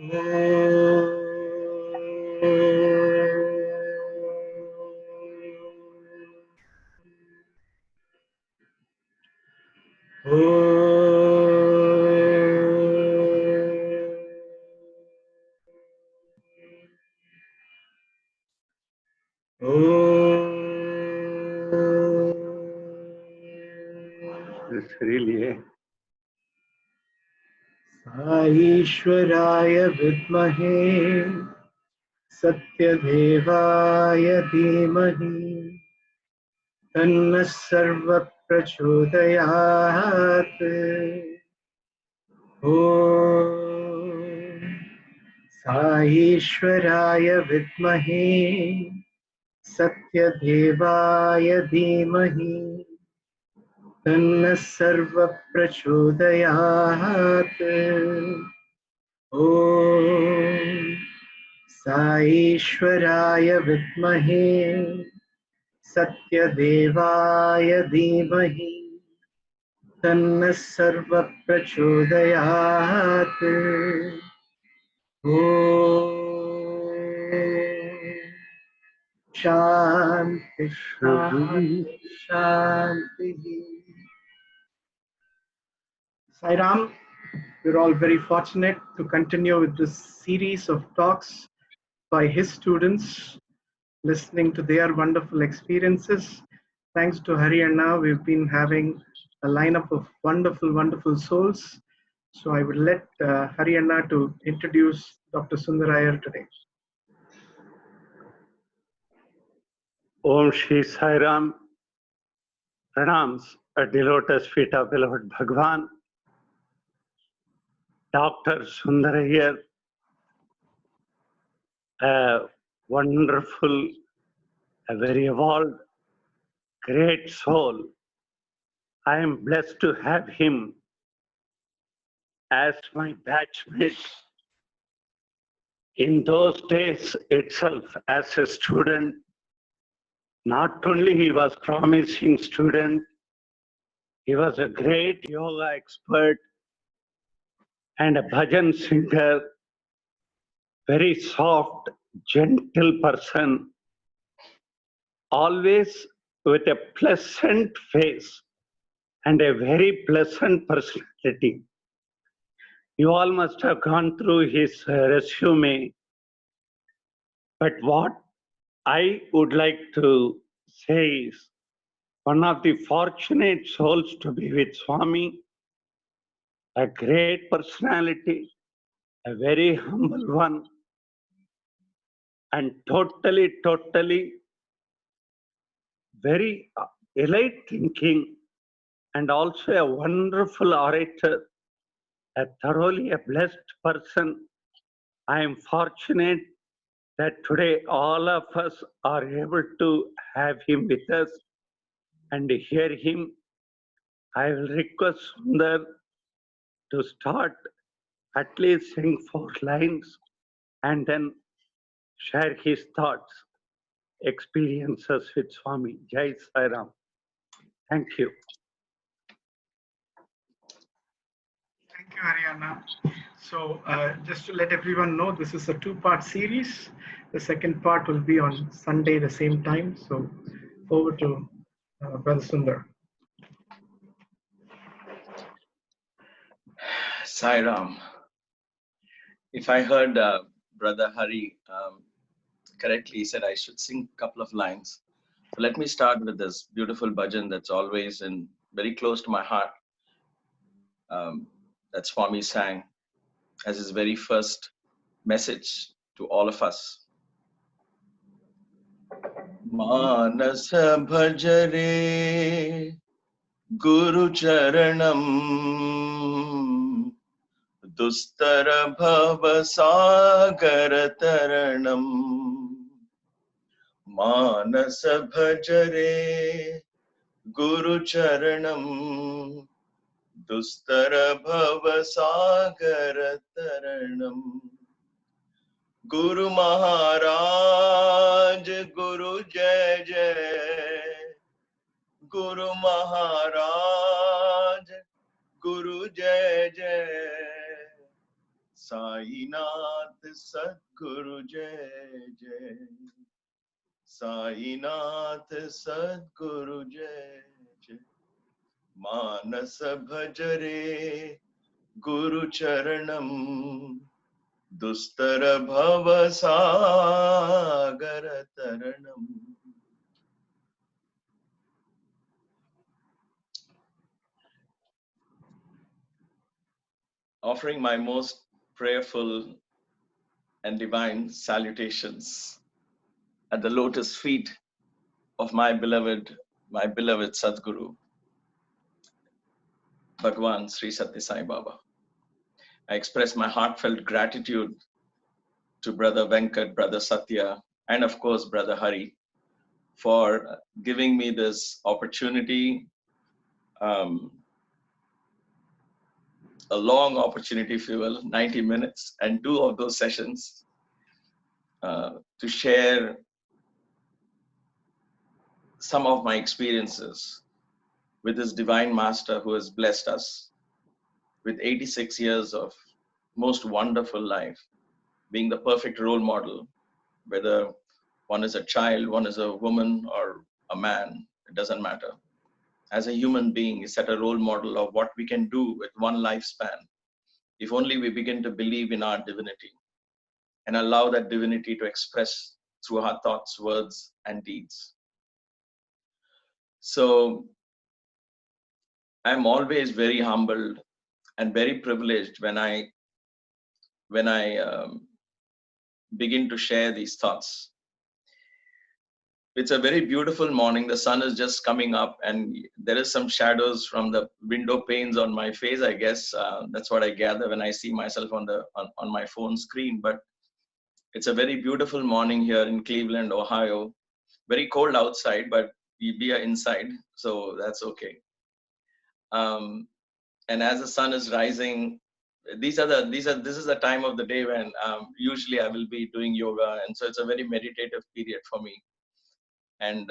It's really Ishwaraya vidmahe Sathya devaya dhimahi Tanna sarva prachodayat. Om Ishwaraya vidmahe Satya devaya dhimahi Tanna sarva prachodayat. Om Ishwaraya vidmahe Satya devaya dhimahi Tanna sarva prachodayat. Om Shanti Shanti Shanti. Sai Ram, we're all very fortunate to continue with this series of talks by his students, listening to their wonderful experiences. Thanks to Hari Anna, we've been having a lineup of wonderful, wonderful souls. So I would let Hari Anna to introduce Dr. Sunder Iyer today. Om Shri Sai Ram. Pranams at the lotus feet of beloved Bhagwan. Dr. Sunder Iyer, a wonderful, a very evolved, great soul. I am blessed to have him as my batchmate. In those days itself, as a student, not only he was promising student, he was a great yoga expert and a bhajan singer, very soft, gentle person, always with a pleasant face and a very pleasant personality. You all must have gone through his resume, but what I would like to say is one of the fortunate souls to be with Swami, a great personality, a very humble one, and totally very elite thinking, and also a wonderful orator, a thoroughly a blessed person. I am fortunate that today all of us are able to have him with us and hear him. I will request Sundar to start at least sing 4 lines and then share his thoughts, experiences with Swami. Jai Sai Ram. Thank you. Thank you, Haryana. So just to let everyone know, this is a 2-part series. The second part will be on Sunday, the same time. So over to Brother Sundar. Sai Ram. If I heard Brother Hari correctly, he said I should sing a couple of lines. So let me start with this beautiful bhajan that's always very close to my heart. That Swami sang as his very first message to all of us. Manasa bhajare Guru Charanam Dustara Bhava Sagar Taranam Manasa bhajare Guru Charanam Dustara Bhava Sagar Taranam Guru Maharaj Guru Jai Jai Guru Maharaj Guru Jai Jai Sainath Sadguru Jai Jai. Sainath Sadguru Jai Jai. Manas Bhajare Guru Charanam. Dustara Bhava Sagara Taranam. Offering my most prayerful and divine salutations at the lotus feet of my beloved Sadguru, Bhagwan Sri Sathya Sai Baba. I express my heartfelt gratitude to Brother Venkat, Brother Sathya, and of course, Brother Hari for giving me this opportunity, a long opportunity, if you will, 90 minutes, and 2 of those sessions to share some of my experiences with this divine master who has blessed us with 86 years of most wonderful life, being the perfect role model, whether one is a child, one is a woman or a man, it doesn't matter. As a human being, he set a role model of what we can do with one lifespan if only we begin to believe in our divinity and allow that divinity to express through our thoughts, words, and deeds. So I'm always very humbled and very privileged when I begin to share these thoughts. It's a very beautiful morning. The sun is just coming up and there is some shadows from the window panes on my face, I guess. That's what I gather when I see myself on my phone screen. But it's a very beautiful morning here in Cleveland, Ohio. Very cold outside, but we are inside, so that's okay. And as the sun is rising, this is the time of the day when usually I will be doing yoga, and so it's a very meditative period for me. And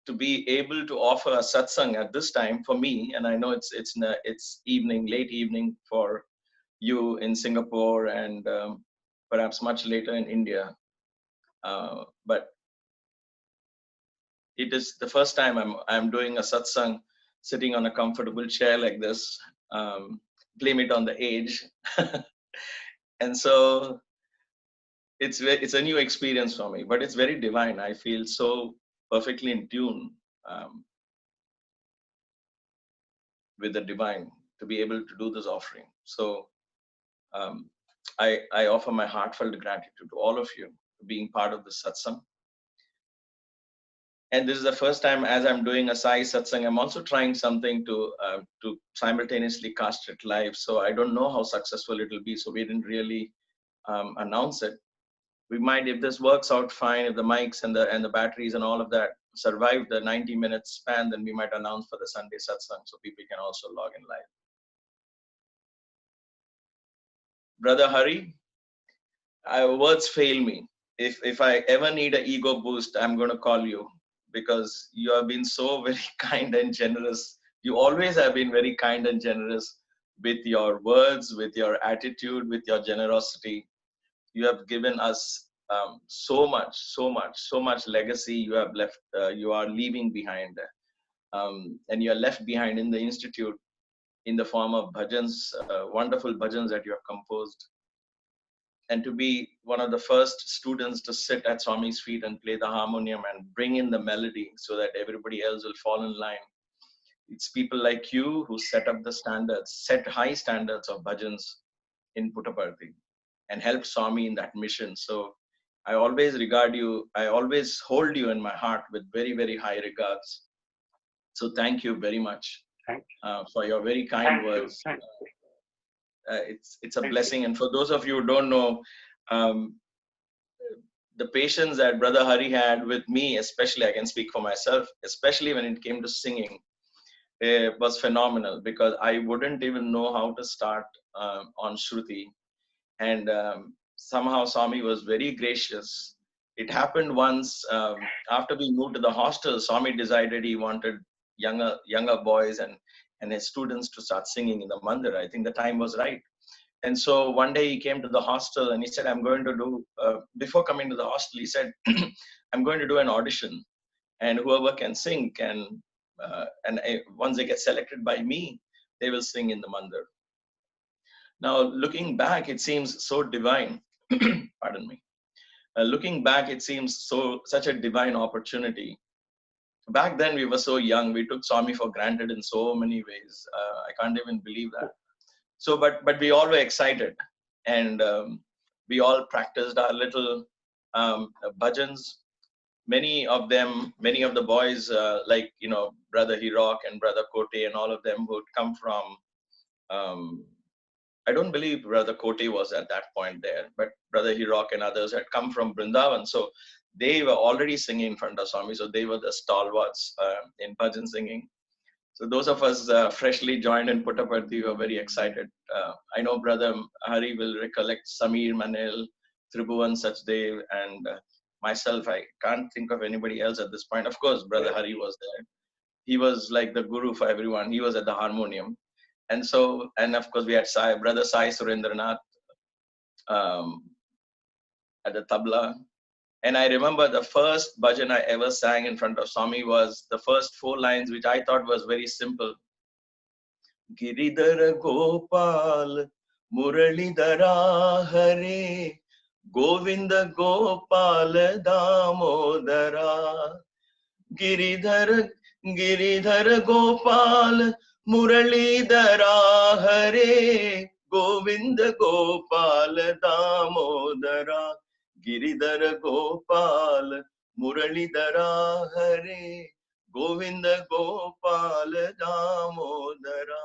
to be able to offer a satsang at this time for me, and I know it's evening, late evening for you in Singapore, and perhaps much later in India, but it is the first time I'm doing a satsang sitting on a comfortable chair like this. Blame it on the age, and so it's a new experience for me, but it's very divine. I feel so perfectly in tune with the divine to be able to do this offering. So I offer my heartfelt gratitude to all of you for being part of this satsang. And this is the first time as I'm doing a Sai Satsang, I'm also trying something to simultaneously cast it live. So I don't know how successful it will be. So we didn't really announce it. We might, if this works out fine, if the mics and the batteries and all of that survive the 90-minute span, then we might announce for the Sunday Satsang so people can also log in live. Brother Hari, words fail me. If I ever need an ego boost, I'm going to call you, because you have been so very kind and generous. You always have been very kind and generous with your words, with your attitude, with your generosity. You have given us so much legacy you have left, you are leaving behind. And you are left behind in the institute in the form of bhajans, wonderful bhajans that you have composed. And to be one of the first students to sit at Swami's feet and play the harmonium and bring in the melody so that everybody else will fall in line. It's people like you who set up the standards, set high standards of bhajans in Puttaparthi and help Swami in that mission. So I always regard you, I always hold you in my heart with very, very high regards. So thank you very much for your very kind words. It's a blessing. And for those of you who don't know, the patience that Brother Hari had with me, especially, I can speak for myself, especially when it came to singing, was phenomenal, because I wouldn't even know how to start on Shruti. And somehow Swami was very gracious. It happened once after we moved to the hostel, Swami decided he wanted younger boys and his students to start singing in the mandir. I think the time was right. And so one day he came to the hostel and he said, I'm going to do, before coming to the hostel, he said, I'm going to do an audition, and whoever can sing can, once they get selected by me, they will sing in the mandir. Now, looking back, it seems so divine. Pardon me. Looking back, it seems such a divine opportunity. Back then, we were so young. We took Swami for granted in so many ways. I can't even believe that. So, but we all were excited, and we all practiced our little bhajans. Many of the boys, like, you know, Brother Hirok and Brother Kote and all of them would come from, I don't believe Brother Kote was at that point there, but Brother Hirok and others had come from Vrindavan. So they were already singing in front of Swami. So they were the stalwarts in bhajan singing. So those of us freshly joined in Puttaparthi were very excited. I know Brother Hari will recollect Samir Manel, Tribhuvan Sachdev, and myself. I can't think of anybody else at this point. Of course, Brother Hari was there. He was like the guru for everyone. He was at the harmonium. And so, and of course, we had Brother Sai Surendranath at the tabla. And I remember the first bhajan I ever sang in front of Swami was the first 4 lines, which I thought was very simple. Giridhara Gopal Muralidhara Hare Govinda Gopal Damodara. Giridhara Gopal Muralidhara Hare Govinda Gopal Damodara. Giridhara Gopal Muralidhara Hare Govinda Gopal Damodara.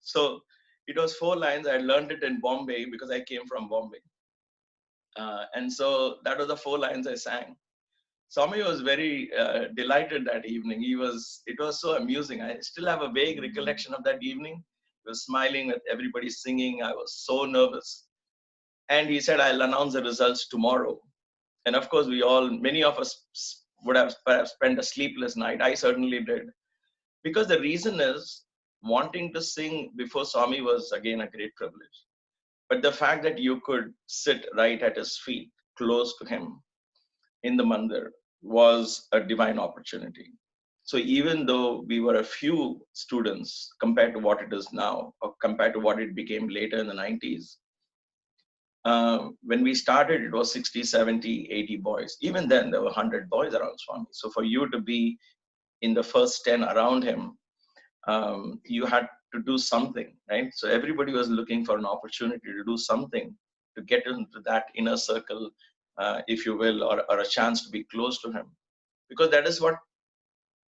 So it was 4 lines. I learned it in Bombay because I came from Bombay. And so that was the 4 lines I sang. Swami was very delighted that evening. It was so amusing. I still have a vague recollection of that evening. He was smiling with everybody singing. I was so nervous. And he said, I'll announce the results tomorrow. And of course, many of us would have perhaps spent a sleepless night. I certainly did. Because the reason is, wanting to sing before Swami was again a great privilege. But the fact that you could sit right at his feet, close to him in the mandir, was a divine opportunity. So even though we were a few students compared to what it is now, or compared to what it became later in the 90s, when we started, it was 60, 70, 80 boys. Even then, there were 100 boys around Swami. So for you to be in the first 10 around him, you had to do something, right? So everybody was looking for an opportunity to do something, to get into that inner circle, if you will, or a chance to be close to him. Because that is what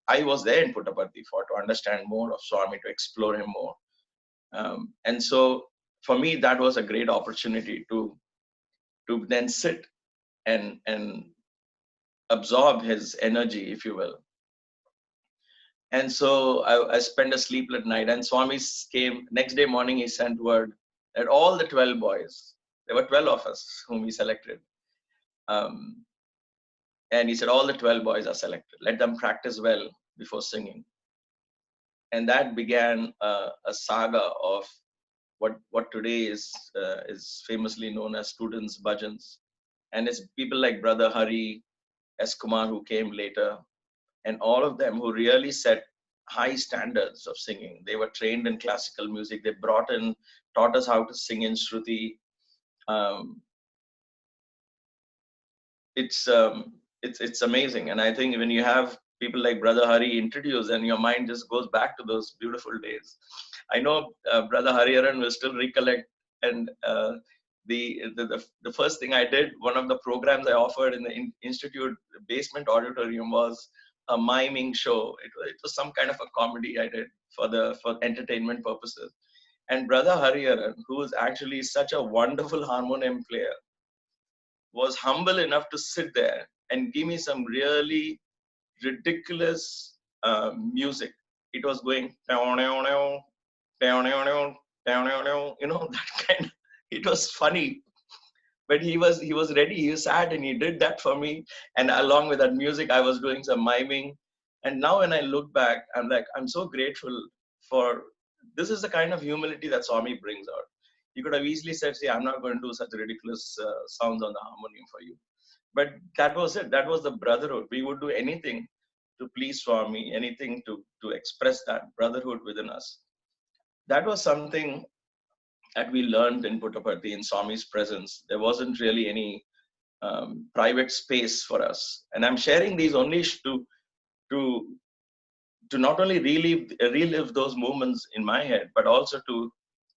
I was there in Puttaparthi for, to understand more of Swami, to explore him more. And so for me, that was a great opportunity to then sit and absorb his energy, if you will. And so I spent a sleepless night, and Swami came next day morning. He sent word that all the 12 boys, there were 12 of us whom he selected. And he said, all the 12 boys are selected. Let them practice well before singing. And that began a saga of what today is famously known as students' bhajans. And it's people like Brother Hari, S. Kumar, who came later, and all of them who really set high standards of singing. They were trained in classical music. They taught us how to sing in Shruti. It's amazing. And I think when you have people like Brother Hari introduced, and your mind just goes back to those beautiful days. I know Brother Hariharan will still recollect, and the first thing I did, one of the programs I offered in the institute basement auditorium was a miming show. It was some kind of a comedy I did for entertainment purposes. And Brother Hariharan, who is actually such a wonderful harmonium player, was humble enough to sit there and give me some really ridiculous music. It was going, that kind. It was funny, but he was ready. He sat and he did that for me, and along with that music, I was doing some miming. And now when I look back, I'm like, I'm so grateful for this is the kind of humility that Swami brings out. He could have easily said, see, I'm not going to do such ridiculous sounds on the harmonium for you. But that was it. That was the brotherhood. We would do anything to please Swami, anything to express that brotherhood within us. That was something that we learned in Puttaparthi, in Swami's presence. There wasn't really any private space for us. And I'm sharing these only to not only relive those moments in my head, but also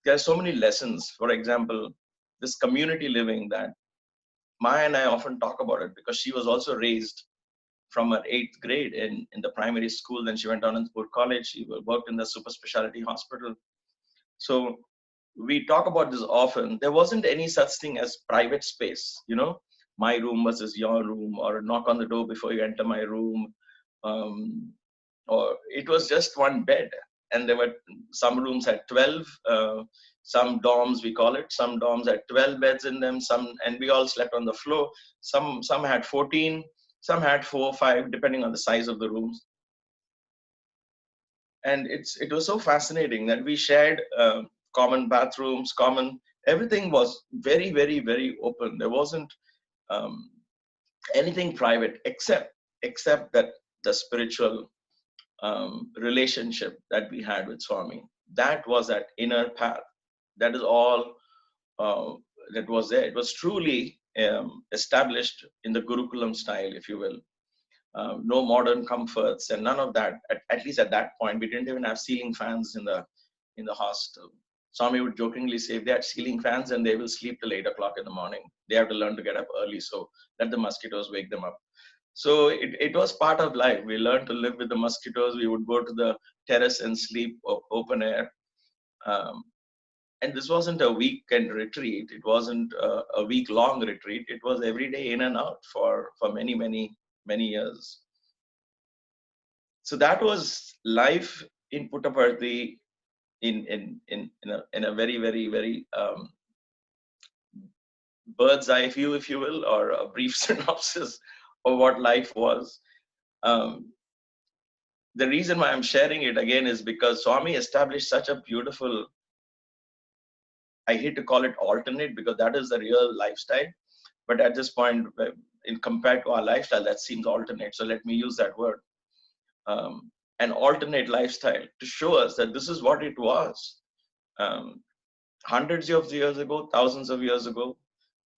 there are so many lessons. For example, this community living that Maya and I often talk about it, because she was also raised from her 8th grade in the primary school. Then she went on to college. She worked in the super specialty hospital. So we talk about this often. There wasn't any such thing as private space, my room versus your room, or knock on the door before you enter my room. Or it was just one bed. And there were some rooms had 12, some dorms, we call it, some dorms had 12 beds in them, and we all slept on the floor. Some had 14, some had 4 or 5, depending on the size of the rooms. And it was so fascinating that we shared common bathrooms, everything was very, very, very open. There wasn't anything private except that the spiritual relationship that we had with Swami. That was that inner path. That is all that was there. It was truly established in the Gurukulam style, if you will. No modern comforts and none of that. At least at that point, we didn't even have ceiling fans in the hostel. Swami would jokingly say, if they had ceiling fans, and they will sleep till 8 o'clock in the morning. They have to learn to get up early, so let the mosquitoes wake them up. So it was part of life. We learned to live with the mosquitoes. We would go to the terrace and sleep open air. And this wasn't a weekend retreat. It wasn't a week-long retreat. It was every day in and out for many, many, many years. So that was life in Puttaparthi in a very, very, very bird's eye view, if you will, or a brief synopsis of what life was. The reason why I'm sharing it again is because Swami established such a beautiful, I hate to call it alternate, because that is the real lifestyle. But at this point, in compared to our lifestyle, that seems alternate. So let me use that word. An alternate lifestyle to show us that this is what it was. Hundreds of years ago, thousands of years ago,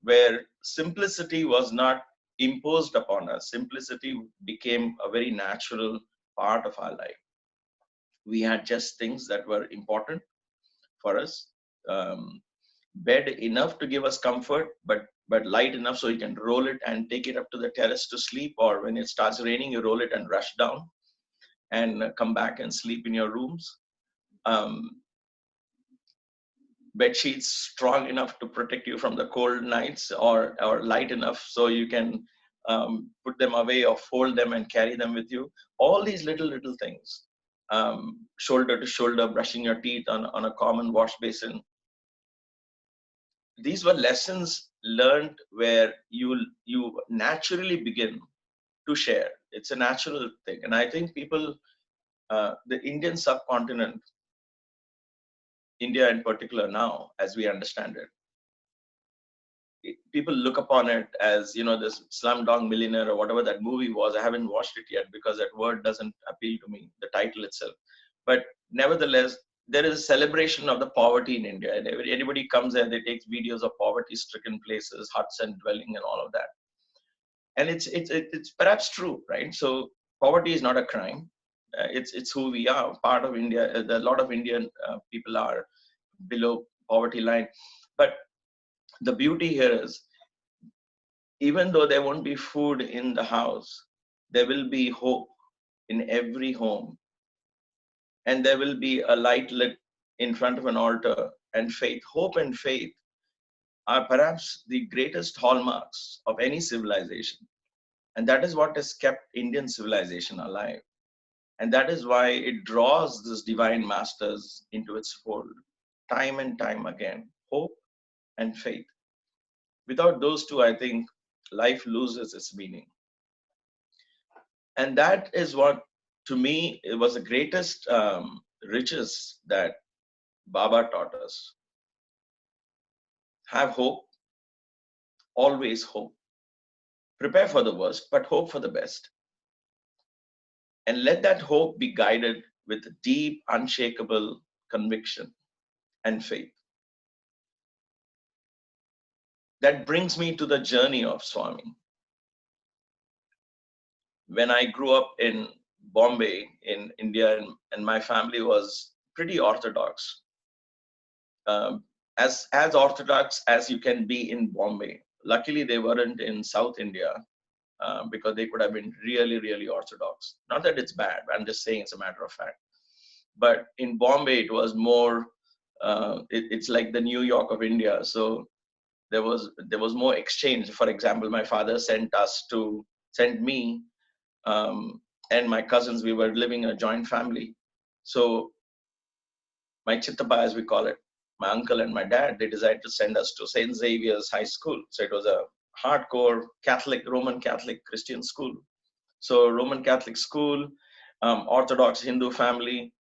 where simplicity was not imposed upon us. Simplicity became a very natural part of our life. We had just things that were important for us. Bed enough to give us comfort, but light enough so you can roll it and take it up to the terrace to sleep, or when it starts raining, you roll it and rush down and come back and sleep in your rooms. Bed sheets strong enough to protect you from the cold nights, or light enough so you can put them away or fold them and carry them with you. All these little things. Shoulder to shoulder, brushing your teeth on a common wash basin. These were lessons learned where you naturally begin to share. It's a natural thing. And I think people, the Indian subcontinent, India in particular now, as we understand it, people look upon it as, this Slumdog Millionaire or whatever that movie was. I haven't watched it yet because that word doesn't appeal to me, the title itself. But nevertheless, there is a celebration of the poverty in India. And anybody comes there, they take videos of poverty-stricken places, huts and dwelling and all of that. And it's perhaps true, right? So poverty is not a crime. It's who we are. Part of India, a lot of Indian people are below poverty line. But the beauty here is, even though there won't be food in the house, there will be hope in every home. And there will be a light lit in front of an altar, and faith. Hope and faith are perhaps the greatest hallmarks of any civilization. And that is what has kept Indian civilization alive. And that is why it draws these divine masters into its fold time and time again. Hope and faith. Without those two, I think life loses its meaning. And that is what, to me, it was the greatest riches that Baba taught us. Have hope, always hope. Prepare for the worst, but hope for the best. And let that hope be guided with deep, unshakable conviction and faith. That brings me to the journey of Swami. When I grew up in Bombay, in India, and my family was pretty orthodox, as orthodox as you can be in Bombay. Luckily, they weren't in South India, because they could have been really, really orthodox. Not that it's bad, I'm just saying it's a matter of fact. But in Bombay, it was more, it's like the New York of India. So there was more exchange. For example, my father sent me and my cousins. We were living in a joint family. So my chittappa, as we call it, my uncle and my dad, they decided to send us to St. Xavier's High School. So it was a hardcore Catholic, Roman Catholic Christian school. So Roman Catholic school, Orthodox Hindu family.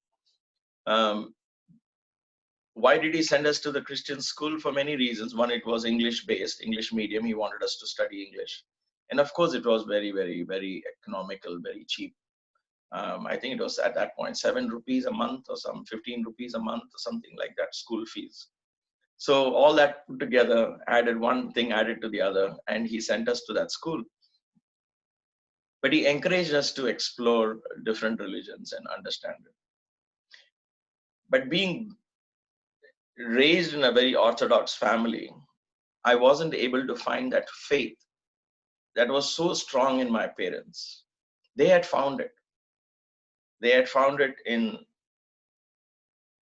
Why did he send us to the Christian school? For many reasons. One, it was English based, English medium. He wanted us to study English. And of course, it was very, very, very economical, very cheap. I think it was at that point 7 rupees a month or some 15 rupees a month or something like that, school fees. So all that put together, added one thing added to the other, and he sent us to that school. But he encouraged us to explore different religions and understand it. But being raised in a very orthodox family, I wasn't able to find that faith that was so strong in my parents. They had found it. They had found it in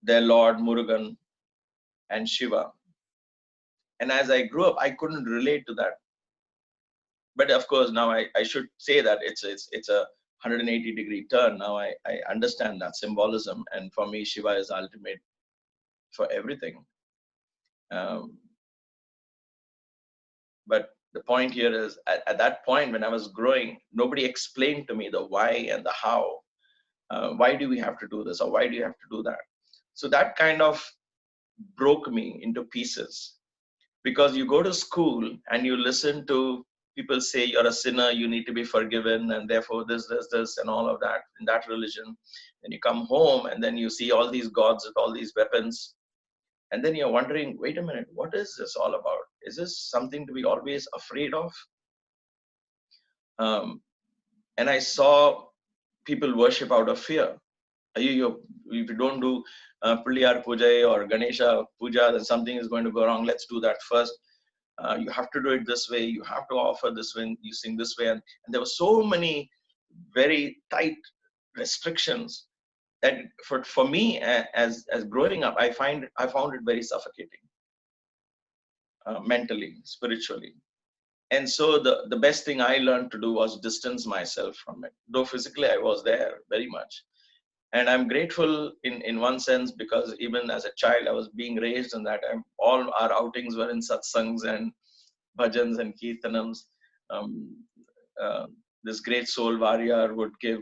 their Lord Murugan and Shiva. And as I grew up, I couldn't relate to that. But of course, now I should say that it's a 180-degree turn. Now I understand that symbolism. And for me, Shiva is ultimate for everything. But the point here is, at that point when I was growing, nobody explained to me the why and the how. Why do we have to do this, or why do you have to do that? So that kind of broke me into pieces, because you go to school and you listen to people say you're a sinner, you need to be forgiven, and therefore this, and all of that in that religion. Then you come home and then you see all these gods with all these weapons. And then you're wondering, wait a minute, what is this all about? Is this something to be always afraid of? And I saw people worship out of fear. If you don't do Praliyar Puja or Ganesha Puja, then something is going to go wrong. Let's do that first. You have to do it this way. You have to offer this way. You sing this way. And there were so many very tight restrictions that for me, as growing up, I found it very suffocating, mentally, spiritually. And so the best thing I learned to do was distance myself from it. Though physically I was there very much. And I'm grateful in one sense, because even as a child, I was being raised in that. All our outings were in satsangs and bhajans and kirtanams. This great soul warrior would give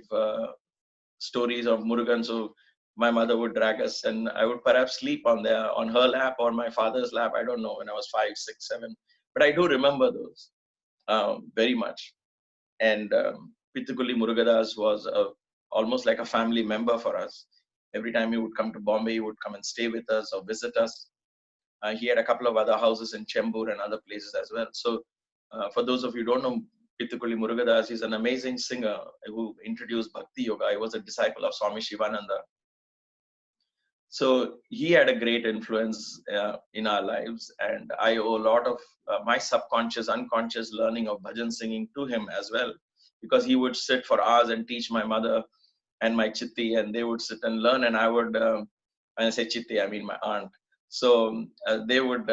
stories of Murugan. So my mother would drag us, and I would perhaps sleep on her lap or my father's lap. I don't know, when I was 5, 6, 7. But I do remember those very much. And Pittukuli Murugadas was almost like a family member for us. Every time he would come to Bombay, he would come and stay with us or visit us. He had a couple of other houses in Chembur and other places as well. So for those of you who don't know Pittukuli Murugadas, he's an amazing singer who introduced Bhakti Yoga. He was a disciple of Swami Shivananda. So he had a great influence in our lives, and I owe a lot of my subconscious, unconscious learning of bhajan singing to him as well, because he would sit for hours and teach my mother and my chitti, and they would sit and learn, and I would, when I say chitti, I mean my aunt. So they would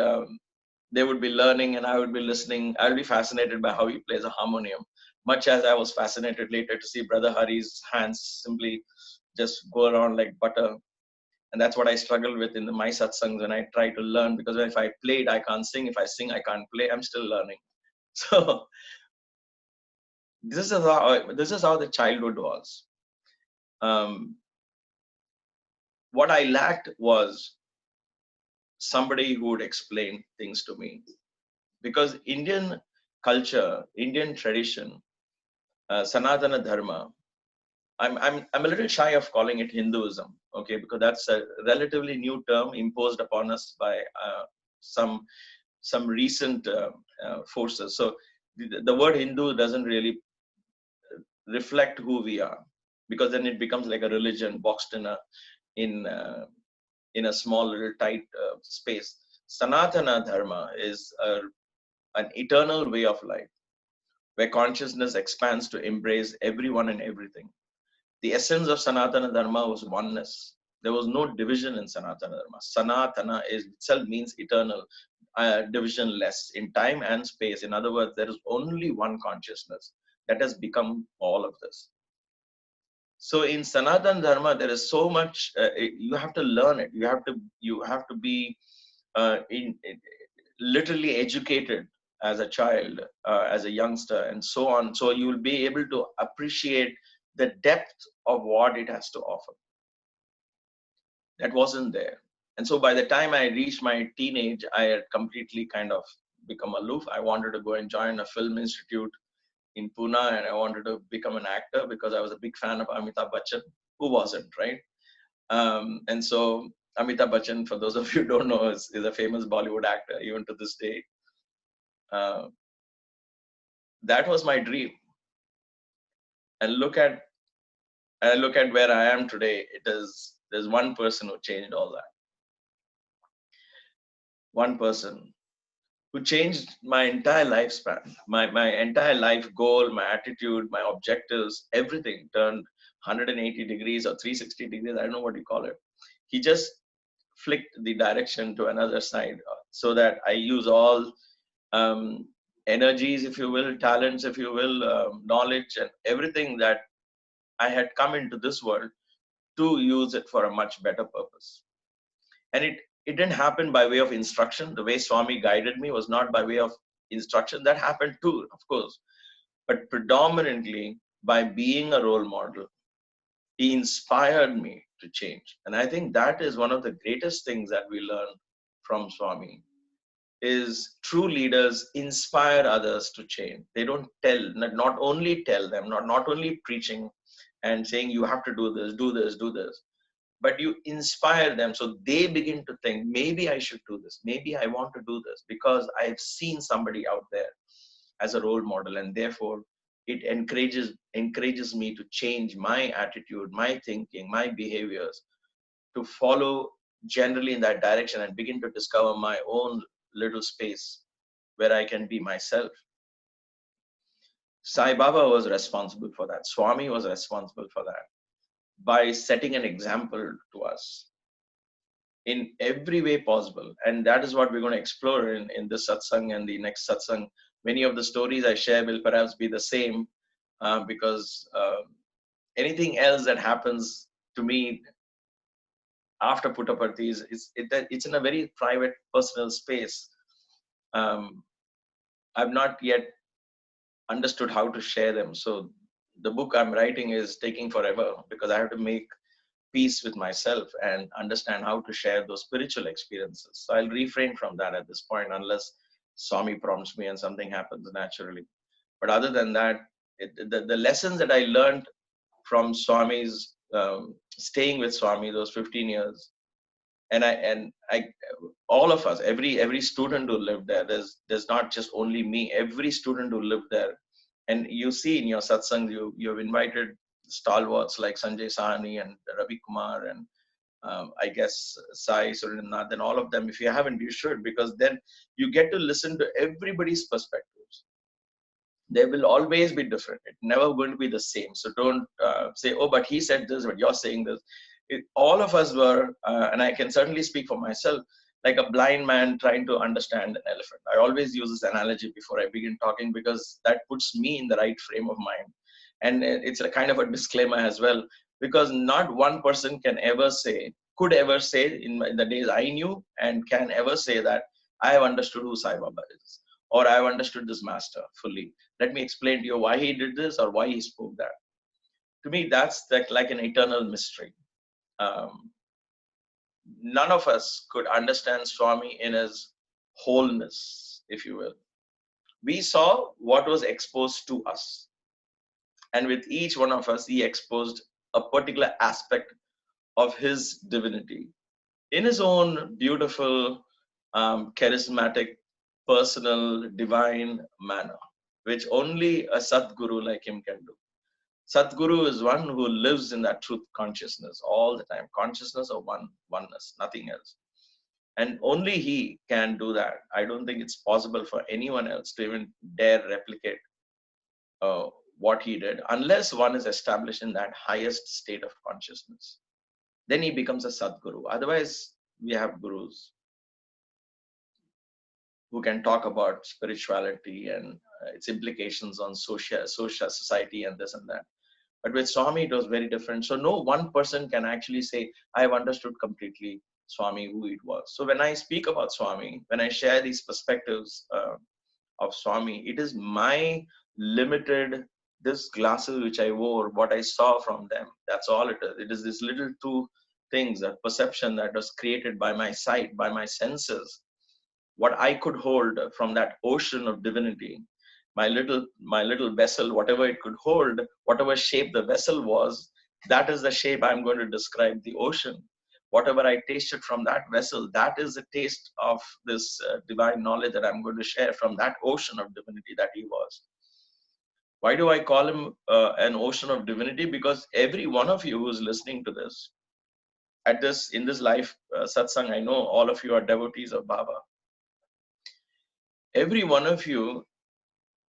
be learning, and I would be listening. I would be fascinated by how he plays a harmonium, much as I was fascinated later to see Brother Hari's hands simply just go around like butter. And that's what I struggle with in my satsangs when I try to learn, because if I played, I can't sing. If I sing, I can't play. I'm still learning. So this is how the childhood was. What I lacked was somebody who would explain things to me. Because Indian culture, Indian tradition, Sanatana Dharma, I'm a little shy of calling it Hinduism, okay, because that's a relatively new term imposed upon us by some recent forces. So the word Hindu doesn't really reflect who we are, because then it becomes like a religion boxed in in a small little tight space. Sanatana Dharma is an eternal way of life where consciousness expands to embrace everyone and everything. The essence of Sanatana Dharma was oneness. There was no division in Sanatana Dharma. Sanatana itself means eternal, divisionless in time and space. In other words, there is only one consciousness that has become all of this. So in Sanatana Dharma, there is so much. You have to learn it. You have to be literally educated as a child, as a youngster, and so on. So you will be able to appreciate the depth of what it has to offer. That wasn't there. And so by the time I reached my teenage, I had completely kind of become aloof. I wanted to go and join a film institute in Pune, and I wanted to become an actor because I was a big fan of Amitabh Bachchan. Who wasn't, right? And so Amitabh Bachchan, for those of you who don't know, is a famous Bollywood actor, even to this day. That was my dream. And look at where I am today. There's one person who changed all that. One person who changed my entire lifespan, my entire life goal, my attitude, my objectives, everything turned 180 degrees or 360 degrees. I don't know what you call it. He just flicked the direction to another side so that I use all energies, if you will, talents, if you will, knowledge, and everything that I had come into this world to use it for a much better purpose. And it didn't happen by way of instruction. The way Swami guided me was not by way of instruction. That happened too, of course, but predominantly by being a role model. He inspired me to change. And I think that is one of the greatest things that we learn from Swami, is true leaders inspire others to change. They don't not only tell them, not only preaching and saying you have to do this, but you inspire them so they begin to think, maybe I should do this, maybe I want to do this because I've seen somebody out there as a role model, and therefore it encourages me to change my attitude, my thinking, my behaviors, to follow generally in that direction and begin to discover my own little space where I can be myself. Sai Baba was responsible for that. Swami was responsible for that by setting an example to us in every way possible. And that is what we're going to explore in this satsang and the next satsang. Many of the stories I share will perhaps be the same because anything else that happens to me after Puttaparthi it's in a very private, personal space. I've not yet understood how to share them. So the book I'm writing is taking forever because I have to make peace with myself and understand how to share those spiritual experiences. So I'll refrain from that at this point unless Swami prompts me and something happens naturally. But other than that, the lessons that I learned from Swami's staying with Swami those 15 years, and I all of us, every student who lived there, there's not just only me, every student who lived there. And you see in your satsang, you've invited stalwarts like Sanjay Sahni and Ravi Kumar and I guess Sai Surinath and all of them. If you haven't, you should, because then you get to listen to everybody's perspectives. They will always be different. It's never going to be the same. So don't say, oh, but he said this, but you're saying this. All of us were, and I can certainly speak for myself, like a blind man trying to understand an elephant. I always use this analogy before I begin talking because that puts me in the right frame of mind. And it's a kind of a disclaimer as well, because not one person could ever say in the days I knew and can ever say that I have understood who Sai Baba is, or I have understood this master fully. Let me explain to you why he did this or why he spoke that. To me, that's like an eternal mystery. none of us could understand Swami in his wholeness, if you will. We saw what was exposed to us. And with each one of us, he exposed a particular aspect of his divinity in his own beautiful, charismatic, personal, divine manner, which only a Sadguru like him can do. Sadguru is one who lives in that truth consciousness all the time, consciousness of oneness, nothing else. And only he can do that. I don't think it's possible for anyone else to even dare replicate what he did, unless one is established in that highest state of consciousness. Then he becomes a Sadguru. Otherwise, we have gurus who can talk about spirituality and its implications on social society and this and that. But with Swami, it was very different. So no one person can actually say, I have understood completely Swami, who it was. So when I speak about Swami, when I share these perspectives of Swami, it is my limited, this glasses which I wore, what I saw from them. That's all it is. It is this little two things, that perception that was created by my sight, by my senses, what I could hold from that ocean of divinity, my little vessel, whatever it could hold, whatever shape the vessel was, that is the shape I'm going to describe the ocean. Whatever I tasted from that vessel, that is the taste of this divine knowledge that I'm going to share from that ocean of divinity that he was. Why do I call him an ocean of divinity? Because every one of you who is listening to this, in this life satsang, I know all of you are devotees of Baba. Every one of you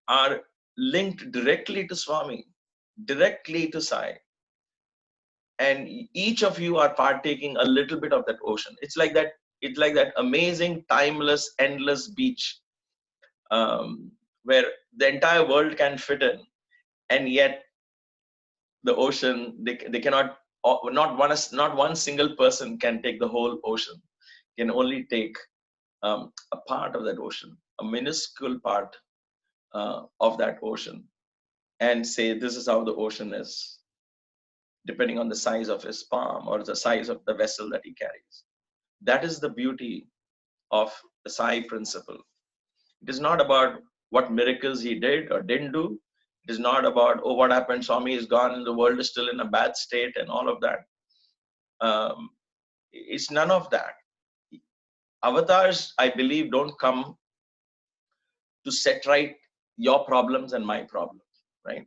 are linked directly to Swami, directly to Sai. And each of you are partaking a little bit of that ocean. It's like that amazing, timeless, endless beach where the entire world can fit in. And yet the ocean, they cannot, not one single person can take the whole ocean, can only take a part of that ocean, a minuscule part of that ocean, and say this is how the ocean is, depending on the size of his palm or the size of the vessel that he carries. That is the beauty of the Sai principle. It is not about what miracles he did or didn't do. It is not about, oh, what happened, Swami is gone and the world is still in a bad state and all of that. It's none of that. Avatars, I believe, don't come to set right your problems and my problems, right?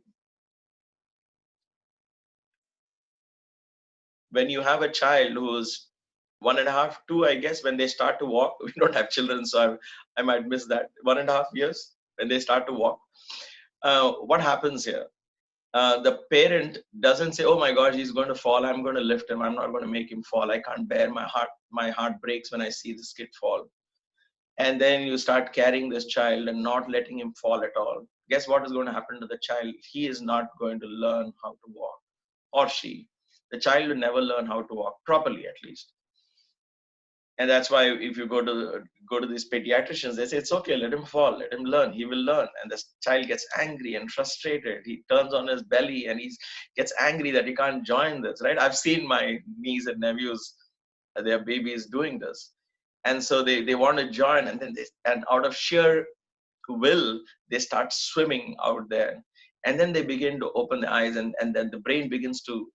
When you have a child who's 1.5, 2, I guess, when they start to walk, we don't have children, so I might miss that. 1.5 years when they start to walk. What happens here? The parent doesn't say, oh my God, he's going to fall. I'm going to lift him. I'm not going to make him fall. I can't bear, my heart breaks when I see this kid fall. And then you start carrying this child and not letting him fall at all. Guess what is going to happen to the child? He is not going to learn how to walk, or she. The child will never learn how to walk properly, at least. And that's why if you go to these pediatricians, they say, it's okay, let him fall, let him learn, he will learn. And the child gets angry and frustrated. He turns on his belly and he gets angry that he can't join this, right? I've seen my niece and nephews, their babies doing this. And so they want to join, and then and out of sheer will, they start swimming out there. And then they begin to open their eyes, and then the brain begins to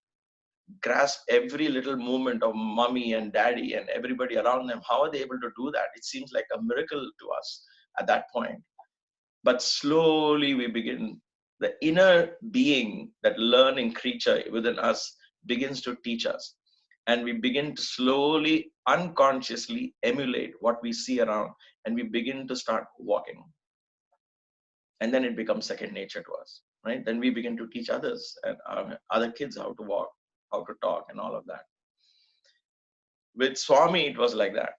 grasp every little movement of mommy and daddy and everybody around them. How are they able to do that? It seems like a miracle to us at that point. But slowly we begin, the inner being, that learning creature within us begins to teach us. And we begin to slowly, unconsciously emulate what we see around, and we begin to start walking. And then it becomes second nature to us, right? Then we begin to teach others and other kids how to walk, how to talk, and all of that. With Swami, it was like that.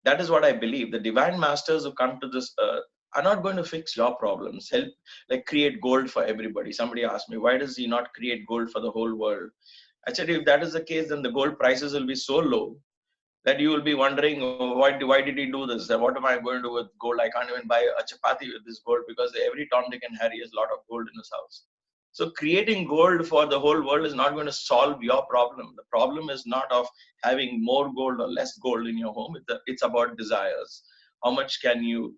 That is what I believe. The divine masters who come to this earth are not going to fix your problems, help, like create gold for everybody. Somebody asked me, why does he not create gold for the whole world? I said, if that is the case, then the gold prices will be so low that you will be wondering, why did he do this? What am I going to do with gold? I can't even buy a chapati with this gold, because every Tom, Dick and Harry has a lot of gold in his house. So creating gold for the whole world is not going to solve your problem. The problem is not of having more gold or less gold in your home. It's about desires. How much can you,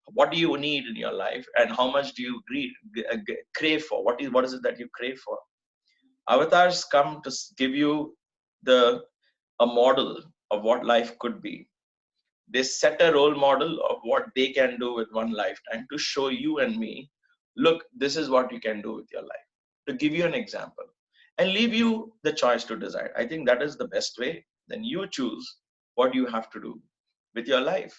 what do you need in your life, and how much do you crave for? What is it that you crave for? Avatars come to give you a model of what life could be. They set a role model of what they can do with one lifetime to show you and me, look, this is what you can do with your life, to give you an example and leave you the choice to decide. I think that is the best way. Then you choose what you have to do with your life.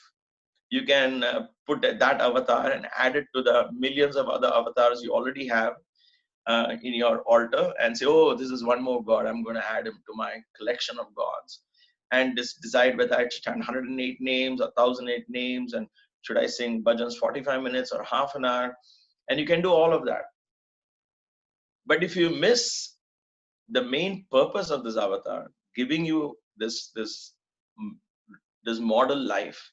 You can put that avatar and add it to the millions of other avatars you already have in your altar and say, oh, this is one more God. I'm going to add him to my collection of gods. And decide whether I chant 108 names or 1008 names, and should I sing bhajans 45 minutes or half an hour. And you can do all of that. But if you miss the main purpose of this avatar, giving you this model life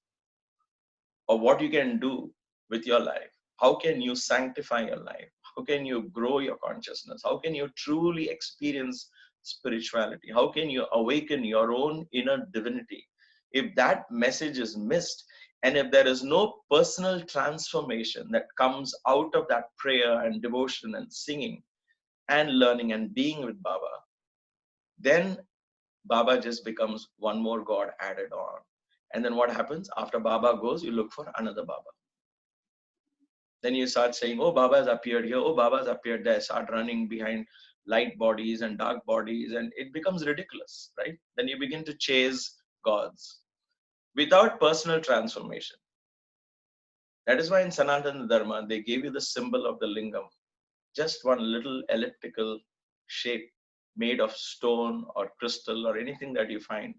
of what you can do with your life, how can you sanctify your life, how can you grow your consciousness, how can you truly experience spirituality, how can you awaken your own inner divinity, if that message is missed, and if there is no personal transformation that comes out of that prayer and devotion and singing and learning and being with Baba, then Baba just becomes one more God added on. And then what happens? After Baba goes, you look for another Baba. Then you start saying, oh, Baba has appeared here, oh, Baba has appeared there, start running behind light bodies and dark bodies, and it becomes ridiculous, right? Then you begin to chase gods without personal transformation. That is why in Sanatana Dharma, they gave you the symbol of the lingam, just one little elliptical shape made of stone or crystal or anything that you find.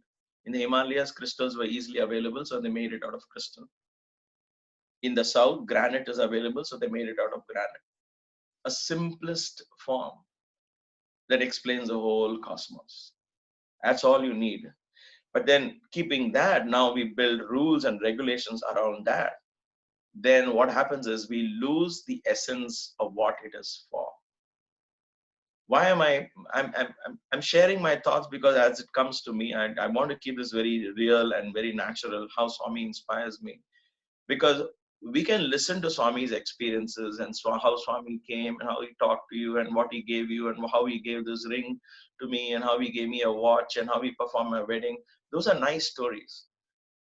In the Himalayas, crystals were easily available, so they made it out of crystal. In the south, granite is available, so they made it out of granite. A simplest form that explains the whole cosmos. That's all you need. But then keeping that, now we build rules and regulations around that. Then what happens is we lose the essence of what it is for. Why am I'm sharing my thoughts because as it comes to me, I want to keep this very real and very natural, how Swami inspires me. Because we can listen to Swami's experiences and how Swami came and how he talked to you and what he gave you and how he gave this ring to me and how he gave me a watch and how he performed my wedding. Those are nice stories.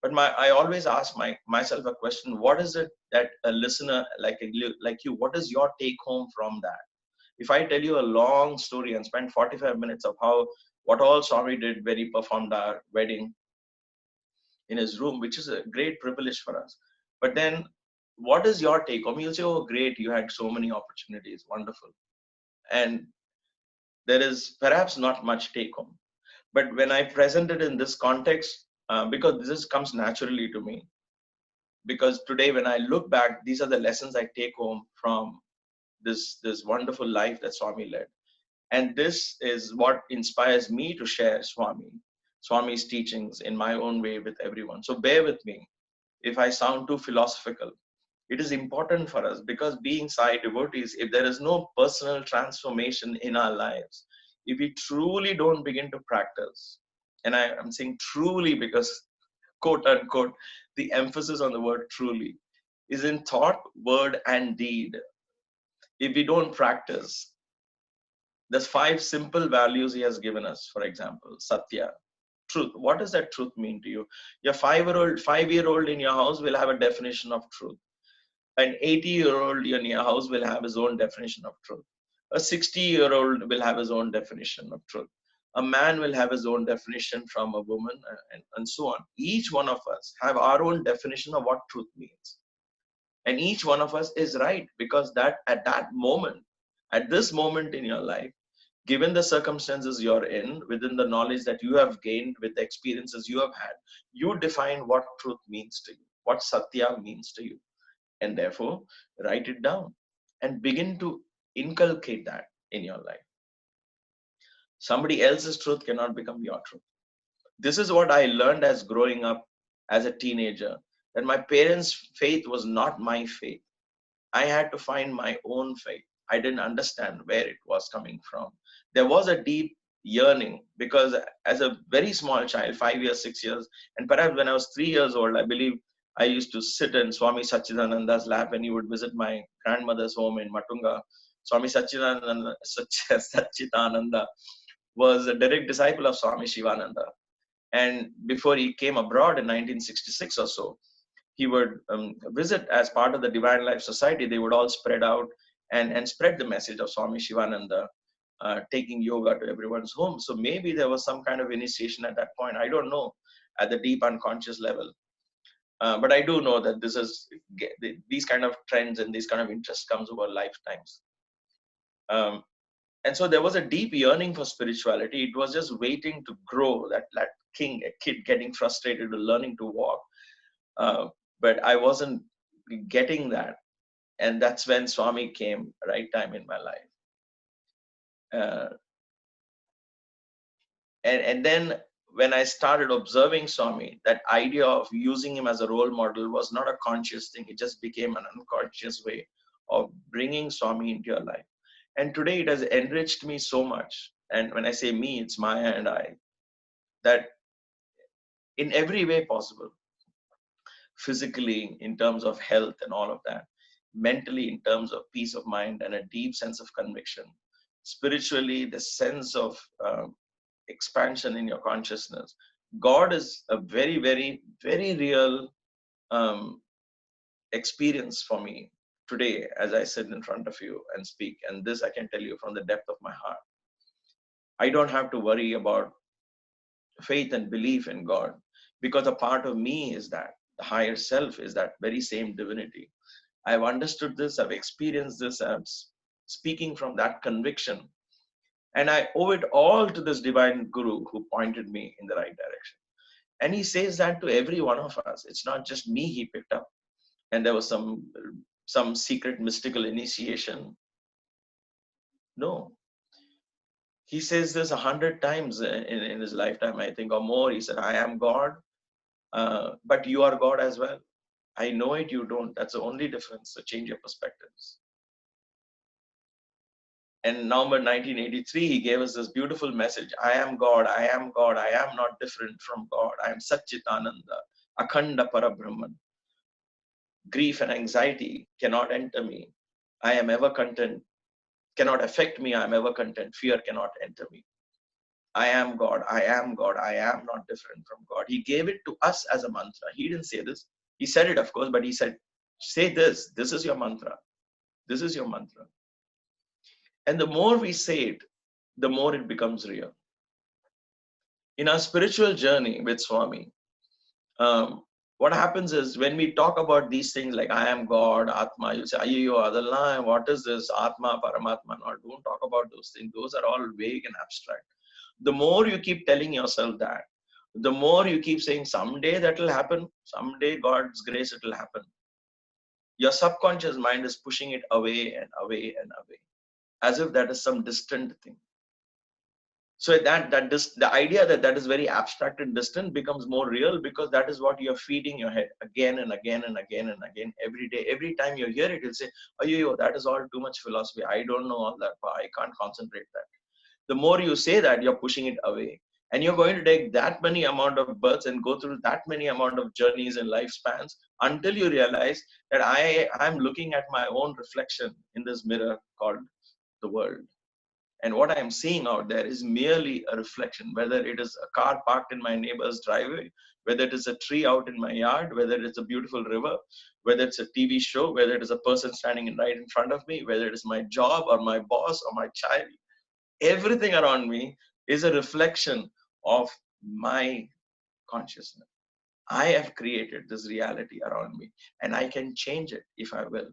But I always ask myself a question: what is it that a listener like you, what is your take home from that? If I tell you a long story and spend 45 minutes of what all Swami did when he performed our wedding in his room, which is a great privilege for us. But then what is your take home? You'll say, oh, great, you had so many opportunities, wonderful. And there is perhaps not much take home. But when I present it in this context, because this comes naturally to me, because today when I look back, these are the lessons I take home from this wonderful life that Swami led. And this is what inspires me to share Swami's teachings in my own way with everyone. So bear with me if I sound too philosophical. It is important for us because being Sai devotees, if there is no personal transformation in our lives, if we truly don't begin to practice, and I'm saying truly because quote unquote, the emphasis on the word truly is in thought, word, and deed. If we don't practice, there's 5 simple values he has given us. For example, Sathya, truth. What does that truth mean to you? Your 5-year-old in your house will have a definition of truth. An 80-year-old in your house will have his own definition of truth. A 60-year-old will have his own definition of truth. A man will have his own definition from a woman, and so on. Each one of us have our own definition of what truth means. And each one of us is right, because that at this moment in your life, given the circumstances you're in, within the knowledge that you have gained with the experiences you have had, you define what truth means to you, what Satya means to you. And therefore, write it down and begin to inculcate that in your life. Somebody else's truth cannot become your truth. This is what I learned as growing up as a teenager, that my parents' faith was not my faith. I had to find my own faith. I didn't understand where it was coming from. There was a deep yearning, because as a very small child, 5 years, 6 years, and perhaps when I was 3 years old, I believe I used to sit in Swami Satchidananda's lap when he would visit my grandmother's home in Matunga. Swami Satchidananda was a direct disciple of Swami Shivananda. And before he came abroad in 1966 or so, he would visit as part of the Divine Life Society. They would all spread out and spread the message of Swami Shivananda, taking yoga to everyone's home. So maybe there was some kind of initiation at that point. I don't know, at the deep unconscious level. But I do know that these kind of trends and these kind of interest comes over lifetimes. And so there was a deep yearning for spirituality. It was just waiting to grow, that kid getting frustrated with learning to walk. But I wasn't getting that. And that's when Swami came, right time in my life. And then when I started observing Swami, that idea of using him as a role model was not a conscious thing. It just became an unconscious way of bringing Swami into your life. And today it has enriched me so much. And when I say me, it's Maya and I, that in every way possible, physically, in terms of health and all of that, mentally, in terms of peace of mind and a deep sense of conviction, spiritually, the sense of expansion in your consciousness. God is a very, very, very real experience for me today as I sit in front of you and speak. And this I can tell you from the depth of my heart. I don't have to worry about faith and belief in God, because a part of me is that. The higher self is that very same divinity. I've understood this, I've experienced this, I'm speaking from that conviction. And I owe it all to this divine guru who pointed me in the right direction. And he says that to every one of us. It's not just me he picked up. And there was some secret mystical initiation. No. He says this 100 times in his lifetime, I think, or more. He said, I am God, but you are God as well. I know it, you don't. That's the only difference. So change your perspectives. And November 1983, he gave us this beautiful message. I am God, I am God, I am not different from God. I am Satchitananda, Akhanda Parabrahman. Grief and anxiety cannot enter me. I am ever content. Cannot affect me, I am ever content. Fear cannot enter me. I am God, I am God, I am not different from God. He gave it to us as a mantra. He didn't say this. He said it, of course, but he said, say this. This is your mantra. This is your mantra. And the more we say it, the more it becomes real. In our spiritual journey with Swami, what happens is when we talk about these things like I am God, Atma, you say, Ayyo, Adallah, what is this? Atma, Paramatma? No, don't talk about those things. Those are all vague and abstract. The more you keep telling yourself that, the more you keep saying, someday that will happen, someday God's grace, it will happen. Your subconscious mind is pushing it away and away and away, as if that is some distant thing. So the idea that is very abstract and distant becomes more real, because that is what you're feeding your head again and again and again and again every day. Every time you hear it, you'll say, oh, that is all too much philosophy. I don't know all that. I can't concentrate that. The more you say that, you're pushing it away. And you're going to take that many amount of births and go through that many amount of journeys and lifespans until you realize that I'm looking at my own reflection in this mirror called the world. And what I'm seeing out there is merely a reflection, whether it is a car parked in my neighbor's driveway, whether it is a tree out in my yard, whether it's a beautiful river, whether it's a TV show, whether it is a person standing right in front of me, whether it is my job or my boss or my child. Everything around me is a reflection of my consciousness. I have created this reality around me, and I can change it if I will.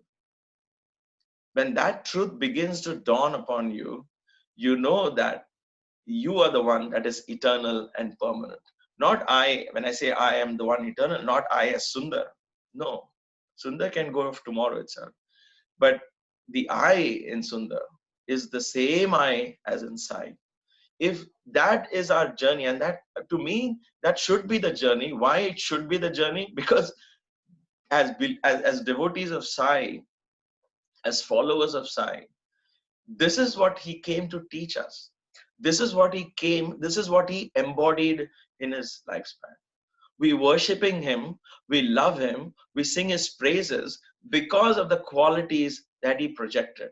When that truth begins to dawn upon you, you know that you are the one that is eternal and permanent. Not I, when I say I am the one eternal, not I as Sunder. No, Sunder can go off tomorrow itself. But the I in Sunder is the same I as inside. If that is our journey, and that to me, that should be the journey. Why it should be the journey? Because as devotees of Sai, as followers of Sai, This is what he came to teach us. This is what he embodied in his lifespan. We worshiping him, we love him, we sing his praises because of the qualities that he projected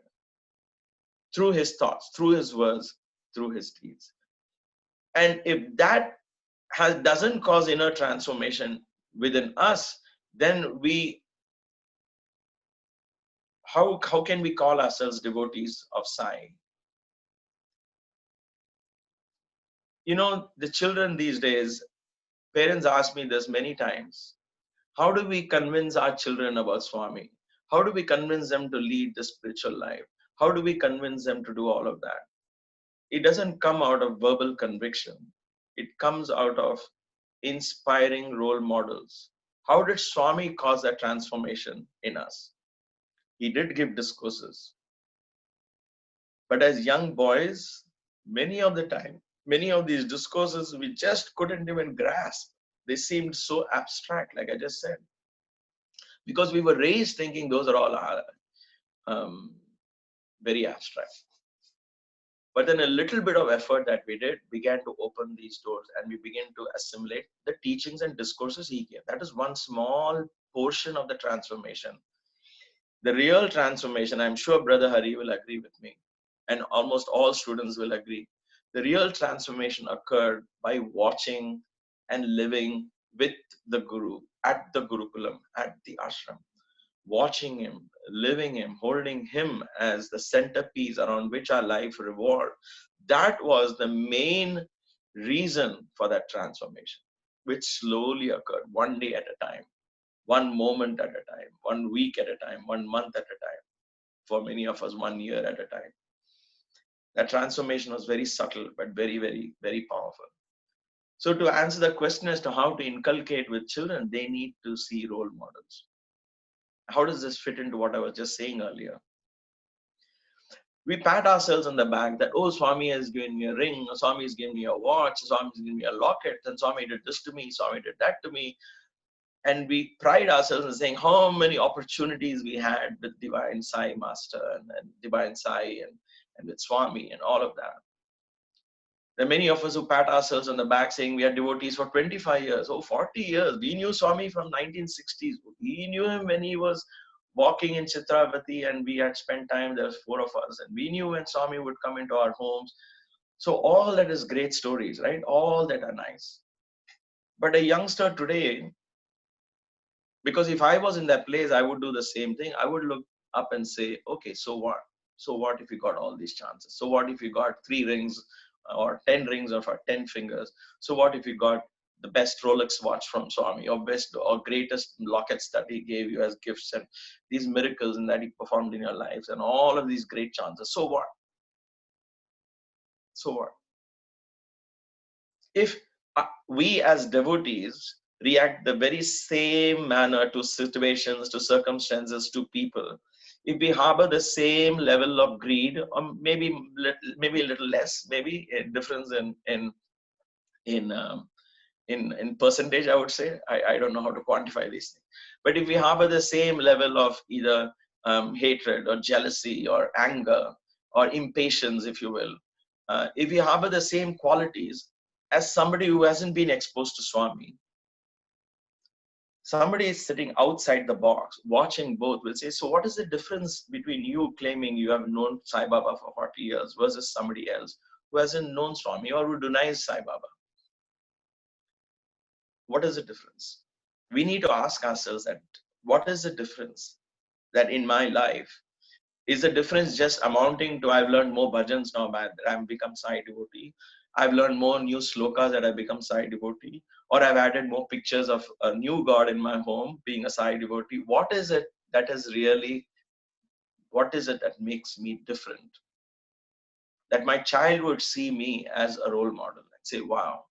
through his thoughts, through his words, through his deeds. And if that doesn't cause inner transformation within us, then how can we call ourselves devotees of Sai? The children these days, parents ask me this many times. How do we convince our children about Swami? How do we convince them to lead the spiritual life? How do we convince them to do all of that? It doesn't come out of verbal conviction. It comes out of inspiring role models. How did Swami cause that transformation in us? He did give discourses. But as young boys, many of these discourses we just couldn't even grasp. They seemed so abstract, like I just said. Because we were raised thinking those are all very abstract. But then a little bit of effort that we did began to open these doors, and we began to assimilate the teachings and discourses he gave. That is one small portion of the transformation. The real transformation, I'm sure Brother Hari will agree with me, and almost all students will agree. The real transformation occurred by watching and living with the Guru at the Gurukulam, at the ashram. Watching him, living him, holding him as the centerpiece around which our life revolved. That was the main reason for that transformation, which slowly occurred one day at a time, one moment at a time, 1 week at a time, 1 month at a time. For many of us, 1 year at a time. That transformation was very subtle, but very, very, very powerful. So to answer the question as to how to inculcate with children, they need to see role models. How does this fit into what I was just saying earlier? We pat ourselves on the back that, oh, Swami has given me a ring, Swami has given me a watch, Swami has given me a locket, and Swami did this to me, Swami did that to me. And we pride ourselves in saying how many opportunities we had with Divine Sai Master and Divine Sai and with Swami and all of that. There are many of us who pat ourselves on the back saying we are devotees for 25 years, 40 years. We knew Swami from 1960s. We knew him when he was walking in Chitravati and we had spent time, there was 4 of us. And we knew when Swami would come into our homes. So all that is great stories, right? All that are nice. But a youngster today, because if I was in that place, I would do the same thing. I would look up and say, okay, so what? So what if we got all these chances? So what if we got 3 rings or 10 rings of our 10 fingers? So what if you got the best Rolex watch from Swami, or best or greatest lockets that he gave you as gifts, and these miracles and that he performed in your lives, and all of these great chances? So what? So what? If we as devotees react the very same manner to situations, to circumstances, to people, if we harbor the same level of greed, or maybe a little less, maybe a difference in percentage, I would say. I don't know how to quantify these things. But if we harbor the same level of either hatred or jealousy or anger or impatience, if you will, if we harbor the same qualities as somebody who hasn't been exposed to Swami, somebody is sitting outside the box watching both will say, so what is the difference between you claiming you have known Sai Baba for 40 years versus somebody else who hasn't known Swami or who denies Sai Baba? What is the difference? We need to ask ourselves that, what is the difference that in my life? Is the difference just amounting to I've learned more bhajans now that I've become Sai devotee? I've learned more new slokas that I've become Sai devotee? Or I've added more pictures of a new God in my home being a Sai devotee? What is it that makes me different? That my child would see me as a role model and say, wow,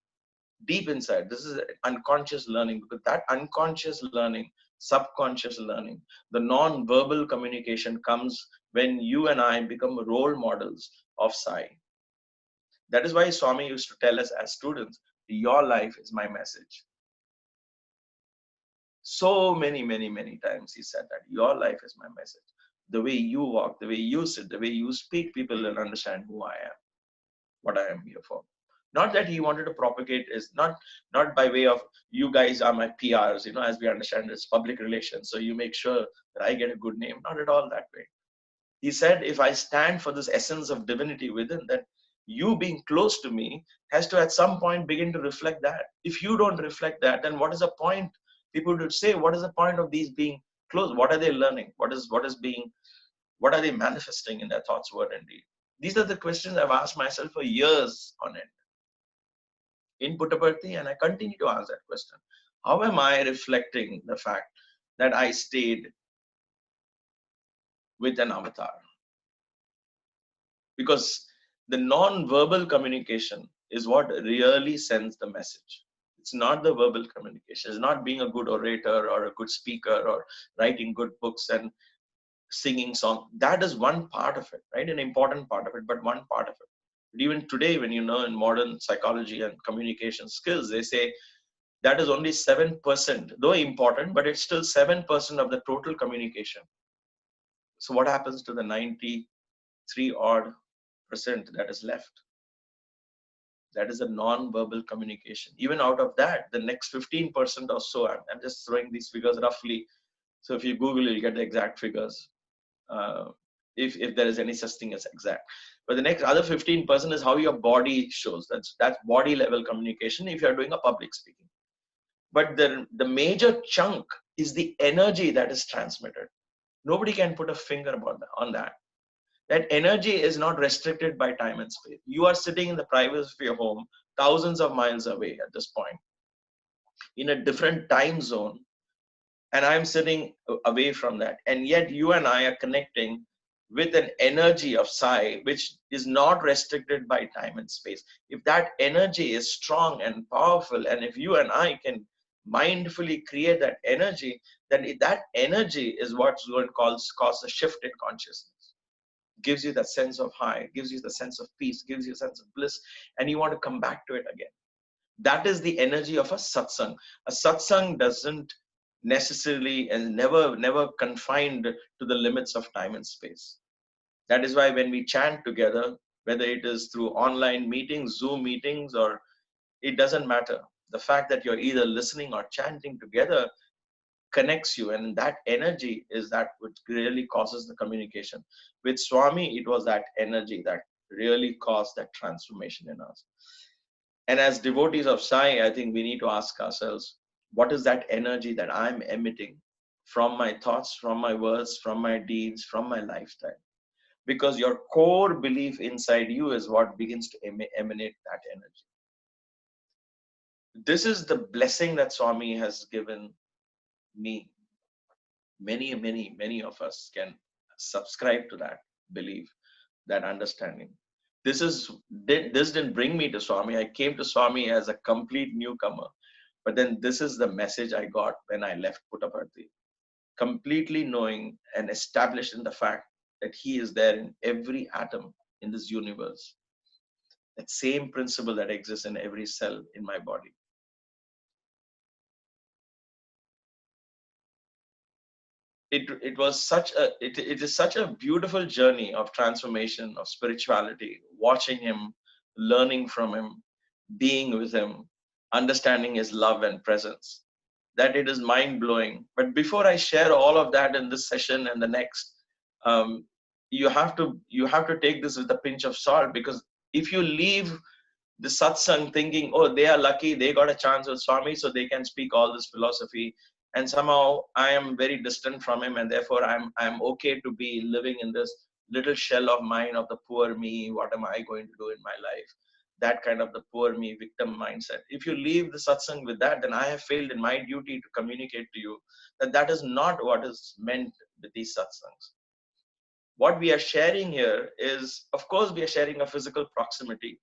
deep inside, this is unconscious learning, because that unconscious learning, subconscious learning, the non-verbal communication comes when you and I become role models of Sai. That is why Swami used to tell us as students, your life is my message. So many times he said that, your life is my message. the way you walk, the way you sit, the way you speak, people will understand who I am, what I am here for. Not that he wanted to propagate, is not by way of you guys are my PRs, as we understand it's public relations. So you make sure that I get a good name. Not at all that way. He said, if I stand for this essence of divinity within, that you being close to me has to at some point begin to reflect that. If you don't reflect that, then what is the point? People would say, what is the point of these being close? What are they learning? What are they manifesting in their thoughts, word, and deed? These are the questions I've asked myself for years on end in Puttaparthi, and I continue to ask that question. How am I reflecting the fact that I stayed with an avatar? Because the non-verbal communication is what really sends the message. It's not the verbal communication. It's not being a good orator or a good speaker or writing good books and singing songs. That is one part of it, right? An important part of it, but one part of it. But even today, when in modern psychology and communication skills, they say that is only 7%, though important, but it's still 7% of the total communication. So what happens to the 93 odd percent that is left? That is a non-verbal communication. Even out of that, the next 15% or so, I'm just throwing these figures roughly. So if you Google, you'll get the exact figures. If there is any such thing as exact. But the next other 15% is how your body shows. That's body level communication if you're doing a public speaking. But the major chunk is the energy that is transmitted. Nobody can put a finger on that. That energy is not restricted by time and space. You are sitting in the privacy of your home, thousands of miles away at this point, in a different time zone, and I'm sitting away from that. And yet you and I are connecting with an energy of Sai, which is not restricted by time and space. If that energy is strong and powerful, and if you and I can mindfully create that energy, then that energy is what's going to cause a shift in consciousness. Gives you that sense of high, gives you the sense of peace, gives you a sense of bliss, and you want to come back to it again. That is the energy of a satsang. A satsang doesn't necessarily and never confined to the limits of time and space. That is why when we chant together, whether it is through online meetings, Zoom meetings, or it doesn't matter. The fact that you're either listening or chanting together connects you, and that energy is that which really causes the communication. With Swami, it was that energy that really caused that transformation in us. And as devotees of Sai, I think we need to ask ourselves, what is that energy that I'm emitting from my thoughts, from my words, from my deeds, from my lifestyle? Because your core belief inside you is what begins to emanate that energy. This is the blessing that Swami has given me. Many of us can subscribe to that belief, that understanding. This didn't bring me to Swami. I came to Swami as a complete newcomer. But then this is the message I got when I left Puttaparthi. Completely knowing and established in the fact that he is there in every atom in this universe. That same principle that exists in every cell in my body. It is such a beautiful journey of transformation, of spirituality, watching him, learning from him, being with him, understanding his love and presence, that it is mind-blowing. But before I share all of that in this session and the next, you have to take this with a pinch of salt, because if you leave the satsang thinking, oh, they are lucky, they got a chance with Swami, so they can speak all this philosophy, and somehow I am very distant from him, and therefore I'm okay to be living in this little shell of mine of the poor me. What am I going to do in my life? That kind of the poor me victim mindset. If you leave the satsang with that, then I have failed in my duty to communicate to you that that is not what is meant with these satsangs. What we are sharing here is, of course, we are sharing a physical proximity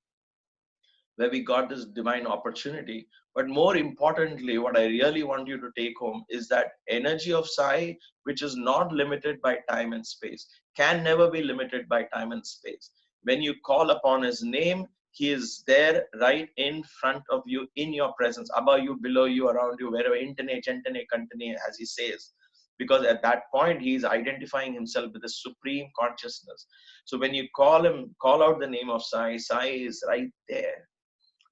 where we got this divine opportunity. But more importantly, what I really want you to take home is that energy of Sai, which is not limited by time and space, can never be limited by time and space. When you call upon his name, he is there right in front of you, in your presence, above you, below you, around you, wherever, intane, chentane, kantane, as he says. because at that point he is identifying himself with the supreme consciousness. So when you call out the name of Sai, Sai is right there.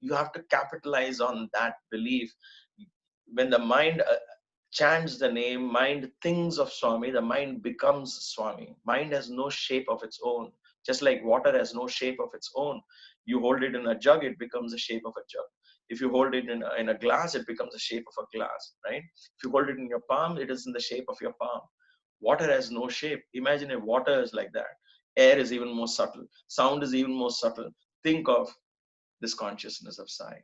You have to capitalize on that belief. When the mind chants the name, mind thinks of Swami, the mind becomes Swami. Mind has no shape of its own. Just like water has no shape of its own. You hold it in a jug, it becomes the shape of a jug. If you hold it in a glass, it becomes the shape of a glass, right? If you hold it in your palm, it is in the shape of your palm. Water has no shape. Imagine if water is like that. Air is even more subtle. Sound is even more subtle. Think of this consciousness of Sai.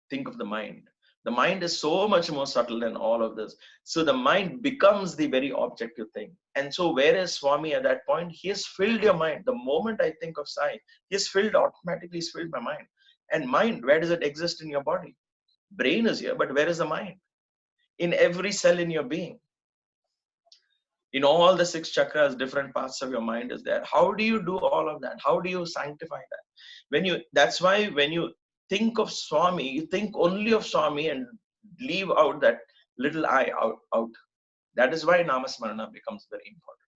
Think of the mind. The mind is so much more subtle than all of this. So the mind becomes the very objective thing. And so whereas Swami at that point, he has filled your mind. The moment I think of Sai, he has automatically filled my mind. And mind, where does it exist in your body? Brain is here, but where is the mind? In every cell in your being. In all the 6 chakras, different parts of your mind is there. How do you do all of that? How do you sanctify that? That's why when you think of Swami, you think only of Swami and leave out that little I out. That is why Namasmarana becomes very important.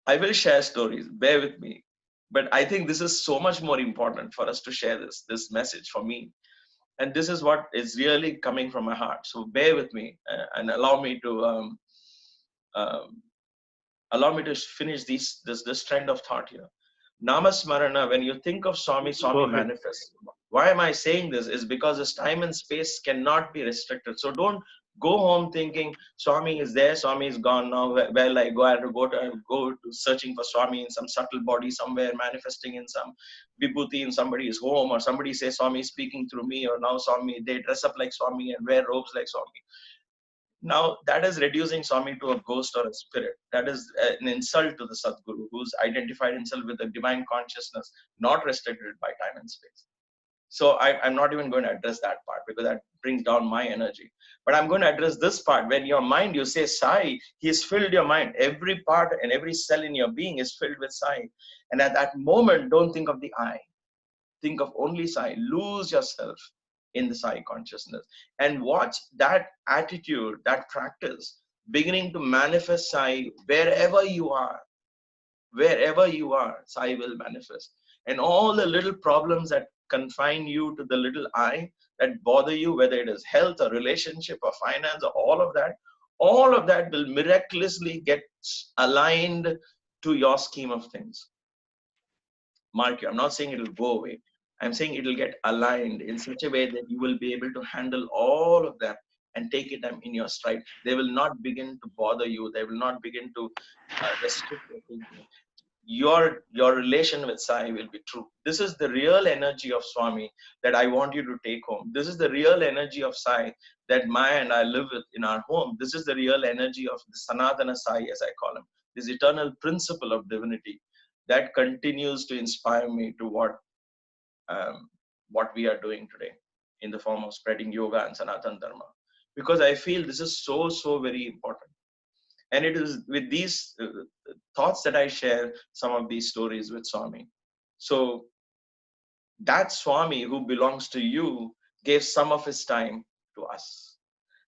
I will share stories, bear with me. But I think this is so much more important for us to share this message for me. And this is what is really coming from my heart. So bear with me and allow me to finish this trend of thought here. Namasmarana, when you think of Swami, Swami manifests. Why am I saying this? Is because this time and space cannot be restricted. So don't go home thinking Swami is there, Swami is gone now. Well, I have to go to searching for Swami in some subtle body somewhere, manifesting in some vibhuti in somebody's home, or somebody says Swami is speaking through me, or now Swami, they dress up like Swami and wear robes like Swami. Now, that is reducing Swami to a ghost or a spirit. That is an insult to the Sadguru, who's identified himself with the divine consciousness, not restricted by time and space. So I'm not even going to address that part because that brings down my energy. But I'm going to address this part. When your mind, you say Sai, he has filled your mind. Every part and every cell in your being is filled with Sai. And at that moment, don't think of the I. Think of only Sai. Lose yourself in the Sai consciousness and watch that attitude, that practice beginning to manifest Sai wherever you are. Wherever you are, Sai will manifest. And all the little problems that confine you to the little I, that bother you, whether it is health or relationship or finance or all of that will miraculously get aligned to your scheme of things. Mark you, I'm not saying it will go away. I'm saying it will get aligned in such a way that you will be able to handle all of that and take it in your stride. They will not begin to bother you. They will not begin to restrict your thinking. Your relation with Sai will be true. This is the real energy of Swami that I want you to take home. This is the real energy of Sai that Maya and I live with in our home. This is the real energy of the Sanatana Sai, as I call him, this eternal principle of divinity that continues to inspire me to what we are doing today in the form of spreading yoga and Sanatana Dharma. Because I feel this is so very important. And it is with these thoughts that I share some of these stories with Swami. So that Swami who belongs to you gave some of his time to us.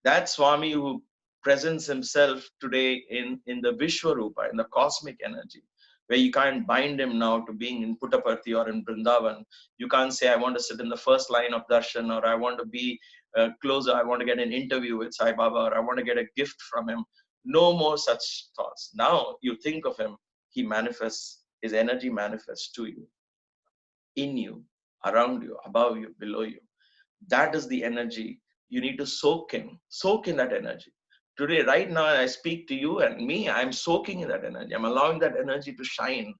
That Swami who presents himself today in the Vishwarupa, in the cosmic energy, where you can't bind him now to being in Puttaparthi or in Vrindavan. You can't say, I want to sit in the first line of darshan, or I want to be closer, I want to get an interview with Sai Baba, or I want to get a gift from him. No more such thoughts. Now you think of him, he manifests, his energy manifests to you, in you, around you, above you, below you. That is the energy you need to soak in that energy. Today, right now, I speak to you and me, I'm soaking in that energy. I'm allowing that energy to shine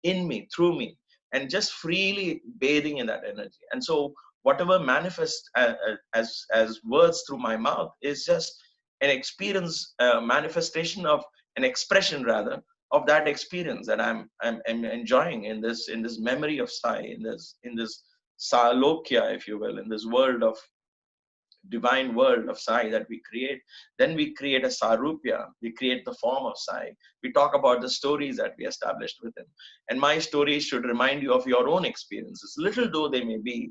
in me, through me, and just freely bathing in that energy. And so whatever manifests as words through my mouth is just an experience, manifestation of an expression rather of that experience that I'm enjoying in this memory of Sai, in this Salokya, if you will, in this world of divine world of Sai that we create. Then we create a Sarupya, we create the form of Sai. We talk about the stories that we established with him. And my stories should remind you of your own experiences, little though they may be,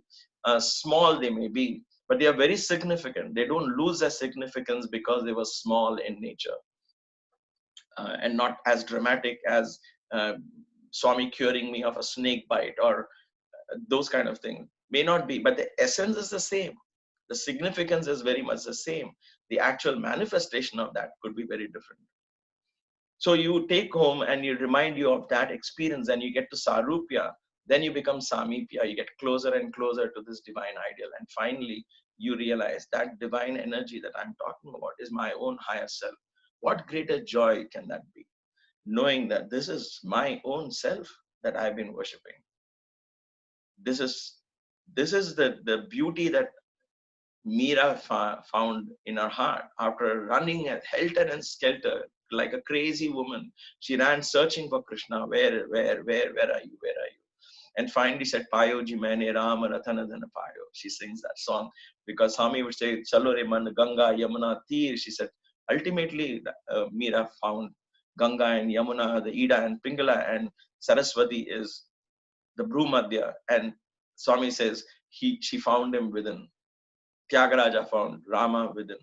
small they may be, but they are very significant. They don't lose their significance because they were small in nature, and not as dramatic as uh, Swami curing me of a snake bite or those kind of things. May not be, but the essence is the same. The significance is very much the same. The actual manifestation of that could be very different. So you take home and you remind you of that experience, and you get to Sarupya, then you become Samipya, you get closer and closer to this divine ideal. And finally, you realize that divine energy that I'm talking about is my own higher self. What greater joy can that be? Knowing that this is my own self that I've been worshipping. This is the beauty that Meera found in her heart after running at helter and skelter like a crazy woman. She ran searching for Krishna. Where are you? Where are you? And finally said, Payo ji maine Ram Rathana Dhana Payo. She sings that song because Swami would say, Chalo re man Ganga Yamuna Tir. She said, ultimately, Meera found Ganga and Yamuna, the Ida and Pingala, and Saraswati is the Bhumadhya. And Swami says she found him within. Tyagaraja found Rama within.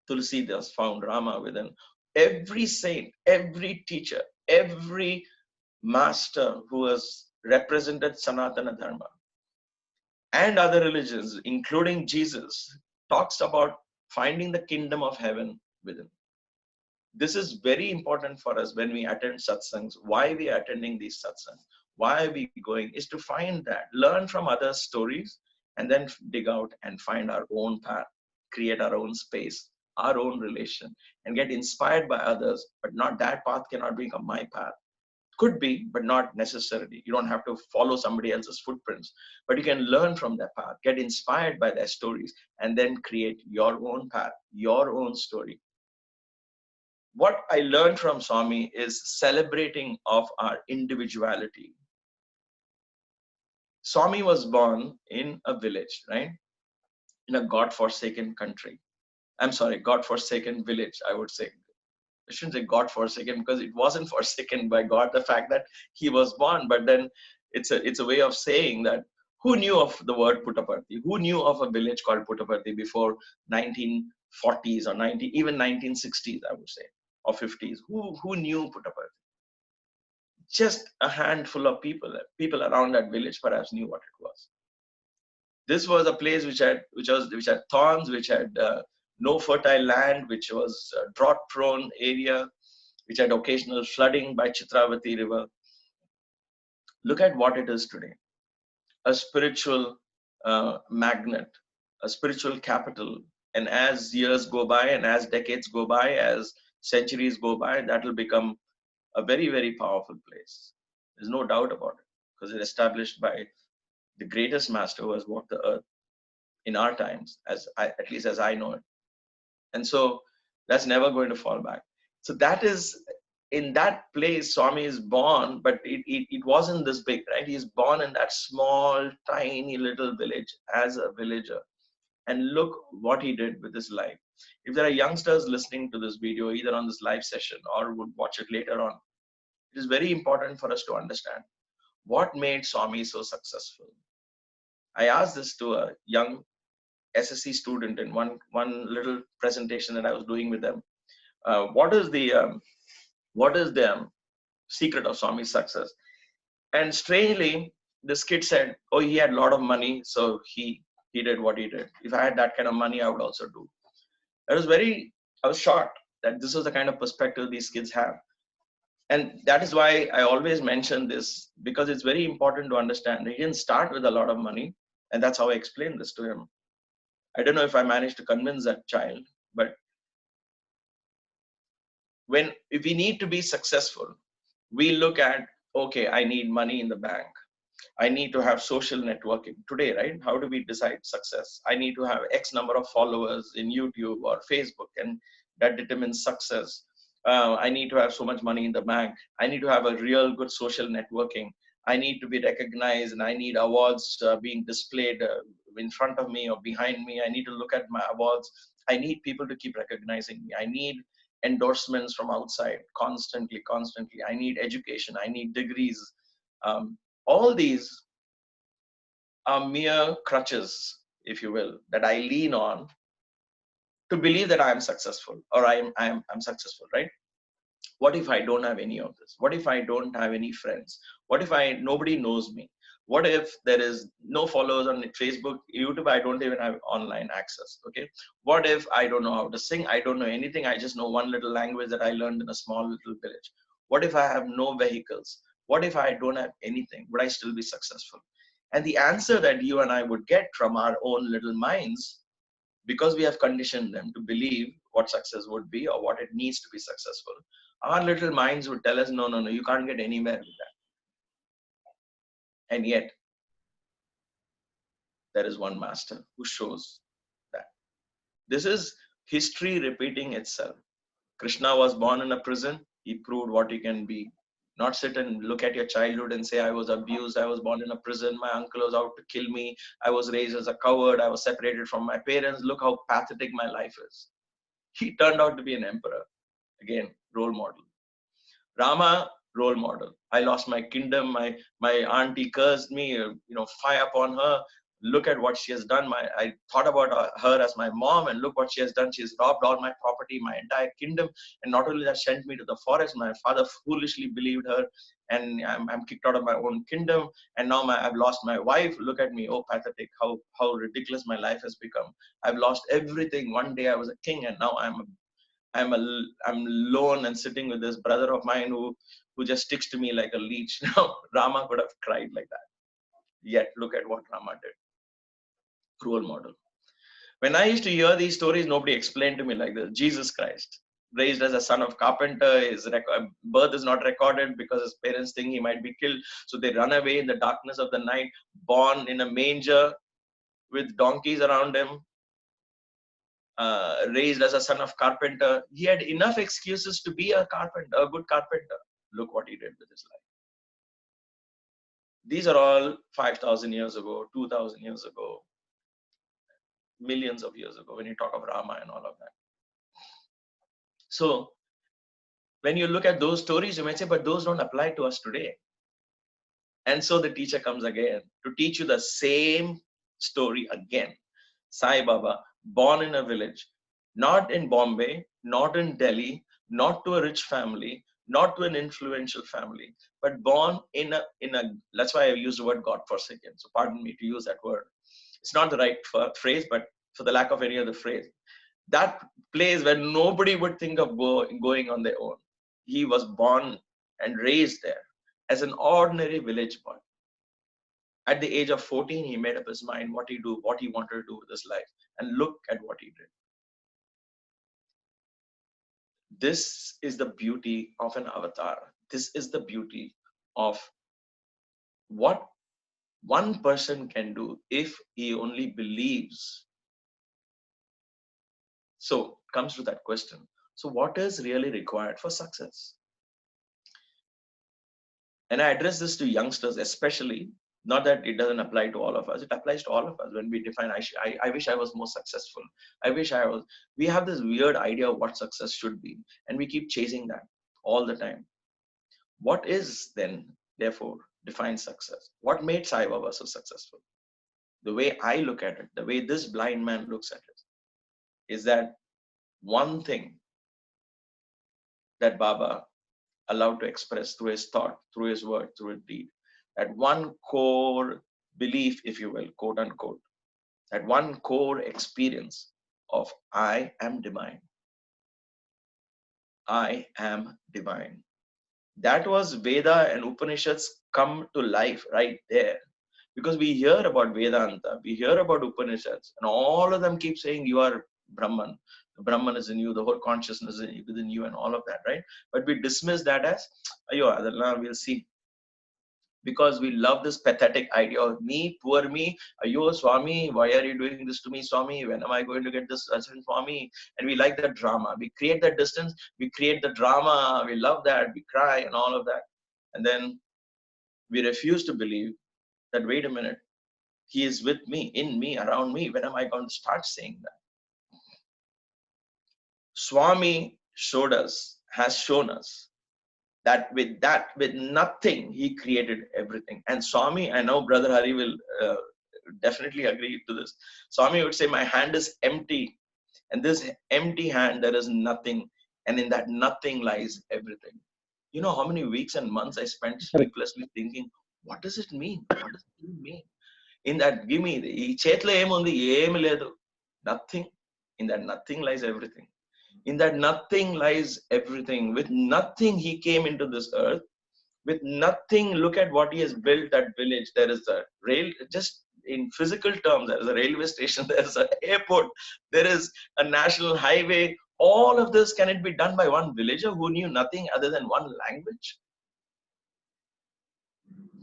Tulsidas found Rama within. Every saint, every teacher, every master who has represented Sanatana Dharma and other religions, including Jesus, talks about finding the kingdom of heaven within. This is very important for us when we attend satsangs. Why we are attending these satsangs, why are we going, is to find that, learn from other stories, and then dig out and find our own path, create our own space, our own relation, and get inspired by others. But not that path cannot become my path. Could be, but not necessarily. You don't have to follow somebody else's footprints, but you can learn from their path, get inspired by their stories, and then create your own path, your own story. What I learned from Swami is celebrating of our individuality. Swami was born in a village, right? In a God-forsaken country. I'm sorry, God-forsaken village, I would say. I shouldn't say God-forsaken because it wasn't forsaken by God, the fact that he was born, but then it's a way of saying that who knew of the word Puttaparthi? Who knew of a village called Puttaparthi before 1940s or even 1960s, I would say, or 50s? Who knew Puttaparthi? Just a handful of people around that village perhaps knew what it was. This was a place which had thorns, which had no fertile land, which was a drought-prone area, which had occasional flooding by Chitravati River. Look at what it is today. A spiritual magnet, a spiritual capital. And as years go by, and as decades go by, as centuries go by, that will become a very, very powerful place. There's no doubt about it, because it's established by the greatest master who has walked the earth in our times, at least as I know it. And so that's never going to fall back. So that is, in that place, Swami is born, but it wasn't this big, right? He's born in that small, tiny little village as a villager. And look what he did with his life. If there are youngsters listening to this video, either on this live session or would watch it later on, it is very important for us to understand what made Swami so successful. I asked this to a young SSC student in one little presentation that I was doing with them. What is the secret of Swami's success? And strangely, this kid said, "Oh, he had a lot of money, so he did what he did. If I had that kind of money, I would also do." I was shocked that this was the kind of perspective these kids have. And that is why I always mention this, because it's very important to understand. He didn't start with a lot of money, and that's how I explained this to him. I don't know if I managed to convince that child, but if we need to be successful, we look at, okay, I need money in the bank. I need to have social networking today, right? How do we decide success? I need to have X number of followers in YouTube or Facebook, and that determines success. I need to have so much money in the bank. I need to have a real good social networking. I need to be recognized, and I need awards being displayed in front of me or behind me. I need to look at my awards. I need people to keep recognizing me. I need endorsements from outside constantly. I need education. I need degrees. All these are mere crutches if you will, that I lean on to believe that I am successful, or I'm successful, right? What if I don't have any of this? What if I don't have any friends? What if nobody knows me? What if there is no followers on Facebook, YouTube? I don't even have online access. Okay. What if I don't know how to sing? I don't know anything. I just know one little language that I learned in a small little village. What if I have no vehicles? What if I don't have anything? Would I still be successful? And the answer that you and I would get from our own little minds, because we have conditioned them to believe what success would be or what it needs to be successful, our little minds would tell us, no, no, no, you can't get anywhere with that. And yet, there is one master who shows that. This is history repeating itself. Krishna was born in a prison. He proved what he can be. Not sit and look at your childhood and say, I was abused, I was born in a prison, my uncle was out to kill me, I was raised as a coward, I was separated from my parents, look how pathetic my life is. He turned out to be an emperor. Again, role model. Rama, role model. I lost my kingdom. My auntie cursed me. Fire upon her. Look at what she has done. I thought about her as my mom, and look what she has done. She has robbed all my property, my entire kingdom, and not only that, sent me to the forest. My father foolishly believed her, and I'm kicked out of my own kingdom. And now I've lost my wife. Look at me, oh pathetic! How ridiculous my life has become. I've lost everything. One day I was a king, and now I'm alone and sitting with this brother of mine who just sticks to me like a leech. Now Rama could have cried like that. Yet look at what Rama did. Role model. When I used to hear these stories, nobody explained to me like this. Jesus Christ, raised as a son of carpenter, his birth is not recorded because his parents think he might be killed. So they run away in the darkness of the night, born in a manger with donkeys around him. Raised as a son of carpenter. He had enough excuses to be a carpenter, a good carpenter. Look what he did with his life. These are all 5,000 years ago, 2,000 years ago, millions of years ago, when you talk of Rama and all of that. So when you look at those stories, you might say, but those don't apply to us today. And so the teacher comes again to teach you the same story again. Sai Baba, born in a village, not in Bombay, not in Delhi, not to a rich family, not to an influential family, but born in a, that's why I used the word God-forsaken. So pardon me to use that word. It's not the right phrase, but for the lack of any other phrase, that place where nobody would think of going on their own. He was born and raised there as an ordinary village boy. At the age of 14, he made up his mind what he wanted to do with his life. And look at what he did. This is the beauty of an avatar. This is the beauty of what one person can do if he only believes. So comes to that question. So what is really required for success? And I address this to youngsters especially. Not that it doesn't apply to all of us. It applies to all of us when we define, I wish I was more successful. I wish I was. We have this weird idea of what success should be. And we keep chasing that all the time. What is then, therefore, defines success? What made Sai Baba so successful? The way I look at it, the way this blind man looks at it, is that one thing that Baba allowed to express through his thought, through his word, through his deed. That one core belief, if you will, quote unquote, that one core experience of I am divine. I am divine. That was Veda and Upanishads come to life right there. Because we hear about Vedanta, we hear about Upanishads, and all of them keep saying you are Brahman. The Brahman is in you, the whole consciousness is within you, and all of that, right? But we dismiss that as, ayo, adalla, we'll see. Because we love this pathetic idea of me, poor me, ayo, Swami, why are you doing this to me, Swami? When am I going to get this answer, Swami? And we like that drama. We create that distance, we create the drama, we love that, we cry and all of that. And then we refuse to believe that, wait a minute, he is with me, in me, around me. When am I going to start saying that? Swami showed us, has shown us, that with nothing, he created everything. And Swami, I know Brother Hari will definitely agree to this. Swami would say, my hand is empty. And this empty hand, there is nothing. And in that nothing lies everything. You know how many weeks and months I spent sleeplessly thinking, what does it mean? What does it mean? In that, give me, nothing. In that nothing lies everything. In that nothing lies everything. With nothing, he came into this earth. With nothing, look at what he has built, that village. There is a rail, just in physical terms, there is a railway station, there is an airport, there is a national highway. All of this, can it be done by one villager who knew nothing other than one language?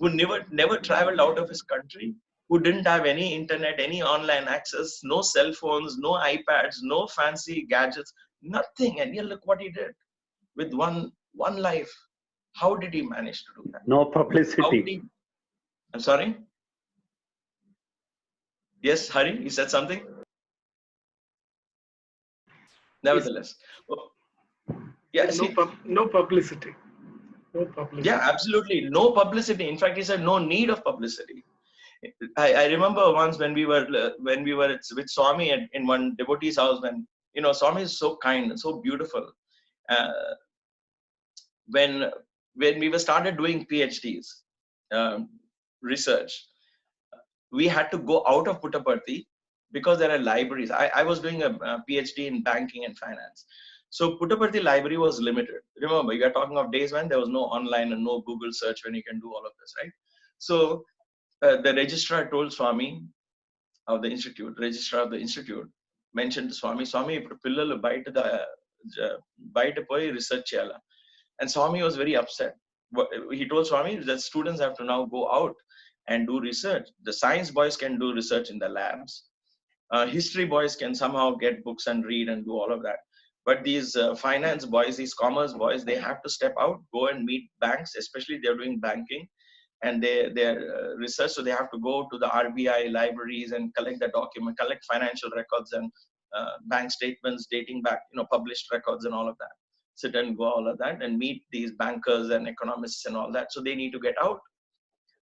Who never traveled out of his country? Who didn't have any internet, any online access, no cell phones, no iPads, no fancy gadgets, nothing. And yet look what he did with one life. How did he manage to do that? No How publicity. did he? I'm sorry? Yes, Hari, you said something? Nevertheless. Oh, yeah, see, No publicity. No publicity. yeah, absolutely. No publicity. In fact, he said no need of publicity. I remember once when we were with Swami in one devotee's house, when, you know, Swami is so kind and so beautiful. Uh, when we were started doing PhDs, research, we had to go out of Puttaparthi because there are libraries. I was doing a PhD in banking and finance. So Puttaparthi library was limited. Remember, you are talking of days when there was no online and no Google search when you can do all of this, right? So the registrar told Swami of the institute, registrar of the institute, mentioned to Swami, ఇప్పుడు పిల్లలు బయట పోయి research చేయాలా. And Swami was very upset. He told Swami that students have to now go out and do research. The science boys can do research in the labs. History boys can somehow get books and read and do all of that. But these finance boys, these commerce boys, they have to step out, go and meet banks, especially they're doing banking and they're research. So they have to go to the RBI libraries and collect the document, collect financial records and bank statements dating back, you know, published records and all of that. Sit and go all of that and meet these bankers and economists and all that. So they need to get out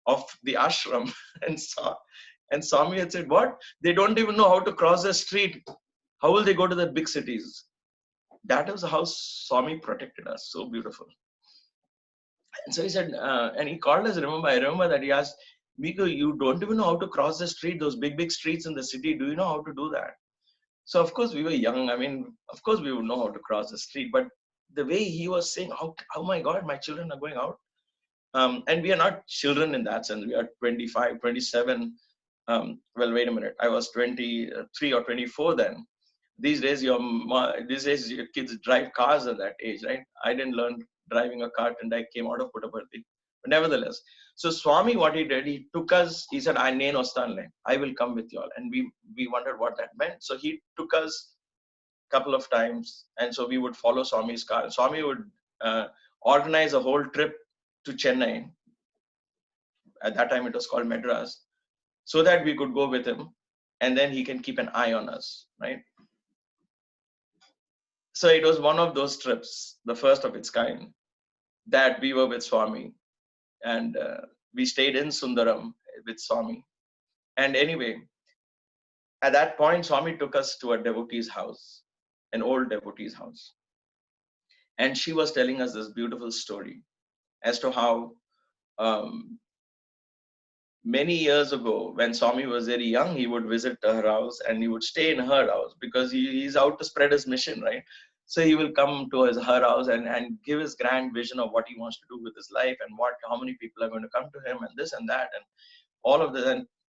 of the ashram. And Swami had said, what? They don't even know how to cross the street. How will they go to the big cities? That is how Swami protected us. So beautiful. And so he said, and he called us, I remember that he asked, Miko, you don't even know how to cross the street, those big streets in the city. Do you know how to do that? So of course we were young. I mean, of course we would know how to cross the street, but the way he was saying, oh my God, my children are going out. And we are not children in that sense. We are 25, 27. Well, wait a minute. I was 23 or 24 then. These days your kids drive cars at that age, right? I didn't learn driving a car and I came out of Puttaparthi. But nevertheless, so Swami, what he did, he took us, he said, I will come with you all. And we wondered what that meant. So he took us a couple of times. And so we would follow Swami's car. Swami would organize a whole trip to Chennai. At that time, it was called Madras, so that we could go with him. And then he can keep an eye on us, right? So it was one of those trips, the first of its kind, that we were with Swami. And we stayed in Sundaram with Swami. And anyway, at that point, Swami took us to a devotee's house, an old devotee's house. And she was telling us this beautiful story as to how many years ago, when Swami was very young, he would visit her house and he would stay in her house because he's out to spread his mission, right? So he will come to her house and give his grand vision of what he wants to do with his life and how many people are going to come to him and this and that and all of this.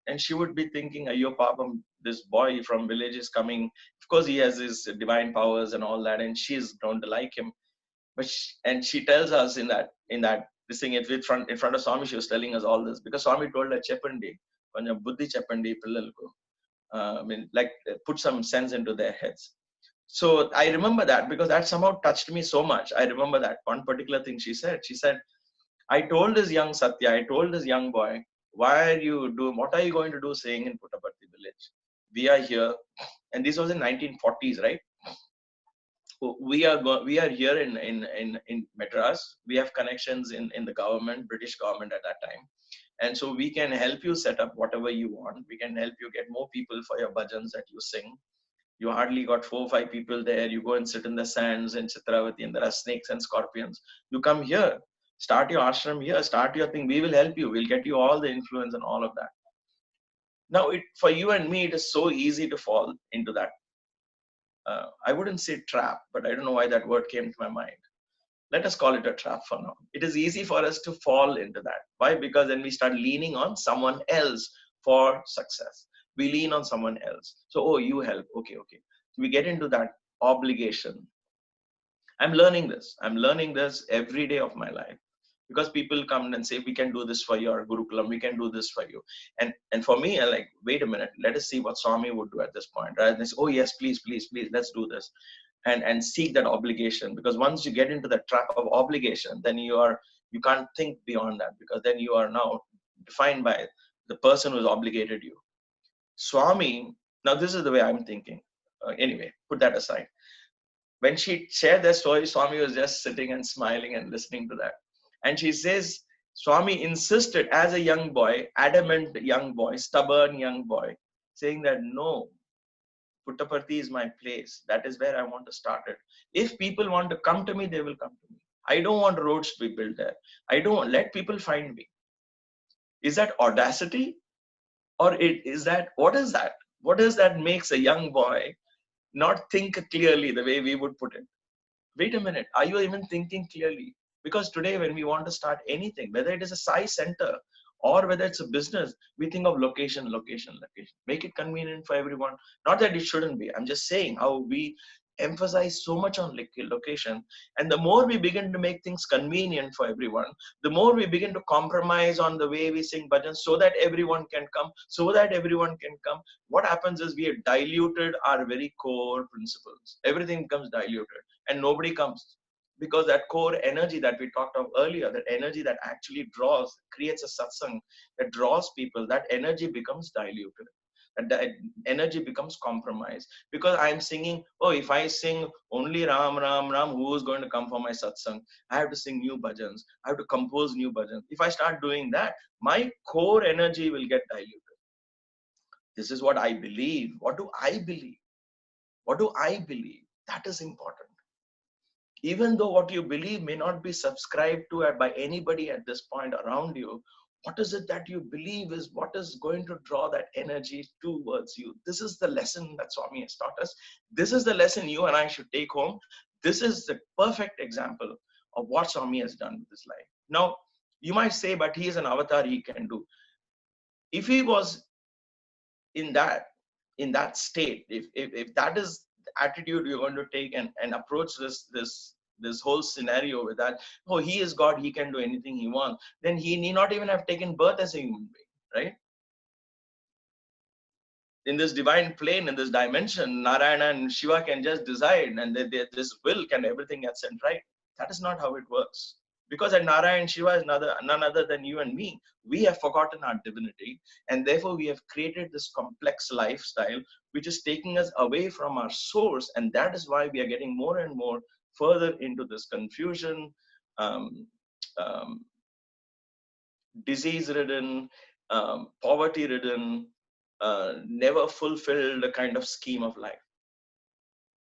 And she would be thinking, Ayo Papam, this boy from village is coming. Of course, he has his divine powers and all that, and she's grown to like him. But she tells us in that this thing in front of Swami, she was telling us all this because Swami told her, Cheppandi, konjam buddhi cheppandi pillalku. I mean, like put some sense into their heads. So I remember that because that somehow touched me so much. I remember that one particular thing she said. She said, I told this young Sathya, I told this young boy, what are you going to do staying in Puttaparthi village? We are here. And this was in 1940s, right? We are here in Madras. We have connections in the government, British government at that time. And so we can help you set up whatever you want. We can help you get more people for your bhajans that you sing. You hardly got 4 or 5 people there. You go and sit in the sands in Chitravati and there are snakes and scorpions. You come here, start your ashram here, start your thing. We will help you. We'll get you all the influence and all of that. Now, for you and me, it is so easy to fall into that. I wouldn't say trap, but I don't know why that word came to my mind. Let us call it a trap for now. It is easy for us to fall into that. Why? Because then we start leaning on someone else for success. We lean on someone else. So, oh, you help. Okay. We get into that obligation. I'm learning this. I'm learning this every day of my life. Because people come and say, we can do this for your Gurukulam, we can do this for you. And for me, I like, wait a minute, let us see what Swami would do at this point. Rather than say, oh yes, please, let's do this. And seek that obligation. Because once you get into the trap of obligation, then you can't think beyond that, because then you are now defined by the person who's obligated you. Swami, now this is the way I'm thinking. Anyway, put that aside. When she shared that story, Swami was just sitting and smiling and listening to that. And she says, Swami insisted as a young boy, adamant young boy, stubborn young boy, saying that no, Puttaparthi is my place. That is where I want to start it. If people want to come to me, they will come to me. I don't want roads to be built there. I don't let people find me. Is that audacity? Or is that, what is that? What is that makes a young boy not think clearly the way we would put it? Wait a minute, are you even thinking clearly? Because today when we want to start anything, whether it is a Sai center or whether it's a business, we think of location. Make it convenient for everyone. Not that it shouldn't be. I'm just saying how we emphasize so much on location. And the more we begin to make things convenient for everyone, the more we begin to compromise on the way we sing bhajans so that everyone can come, what happens is we have diluted our very core principles. Everything becomes diluted and nobody comes. Because that core energy that we talked of earlier, that energy that actually draws, creates a satsang, that draws people, that energy becomes diluted. That energy becomes compromised. Because I'm singing, oh, if I sing only Ram, Ram, Ram, who is going to come for my satsang? I have to sing new bhajans. I have to compose new bhajans. If I start doing that, my core energy will get diluted. This is what I believe. What do I believe? What do I believe? That is important. Even though what you believe may not be subscribed to by anybody at this point around you, what is it that you believe is what is going to draw that energy towards you? This is the lesson that Swami has taught us. This is the lesson you and I should take home. This is the perfect example of what Swami has done with his life. Now, you might say, but he is an avatar, he can do. If he was in that state, if that is attitude you're going to take and approach this whole scenario with that, oh, he is God, he can do anything he wants, then he need not even have taken birth as a human being, right? In this divine plane, in this dimension, Narayana and Shiva can just decide, and this will can everything get sent right. That is not how it works. Because that Narayana and Shiva is none other than you and me. We have forgotten our divinity, and therefore we have created this complex lifestyle which is taking us away from our source, and that is why we are getting more and more further into this confusion, disease-ridden, poverty-ridden, never fulfilled kind of scheme of life.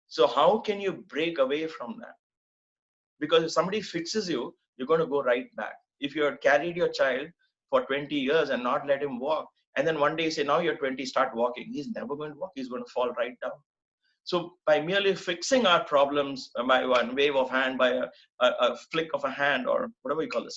So how can you break away from that? Because if somebody fixes you, you're going to go right back. If you had carried your child for 20 years and not let him walk, and then one day you say, now you're 20, start walking, he's never going to walk, he's going to fall right down. So by merely fixing our problems by one wave of hand, by a flick of a hand, or whatever you call it,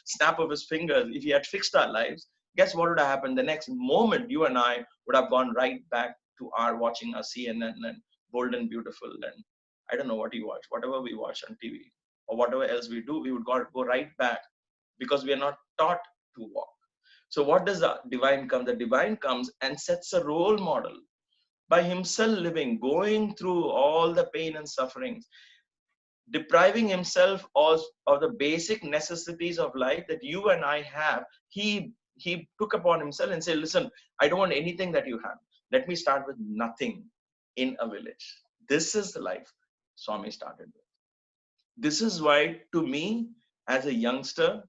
snap of his fingers, if he had fixed our lives, guess what would have happened? The next moment, you and I would have gone right back to our watching our CNN and Bold and Beautiful, and I don't know what you watch, whatever we watch on TV or whatever else we do, we would go right back because we are not taught to walk. So what does the divine come? The divine comes and sets a role model by himself living, going through all the pain and sufferings, depriving himself of the basic necessities of life that you and I have. He took upon himself and said, listen, I don't want anything that you have. Let me start with nothing in a village. This is the life Swami started with. This is why, to me, as a youngster,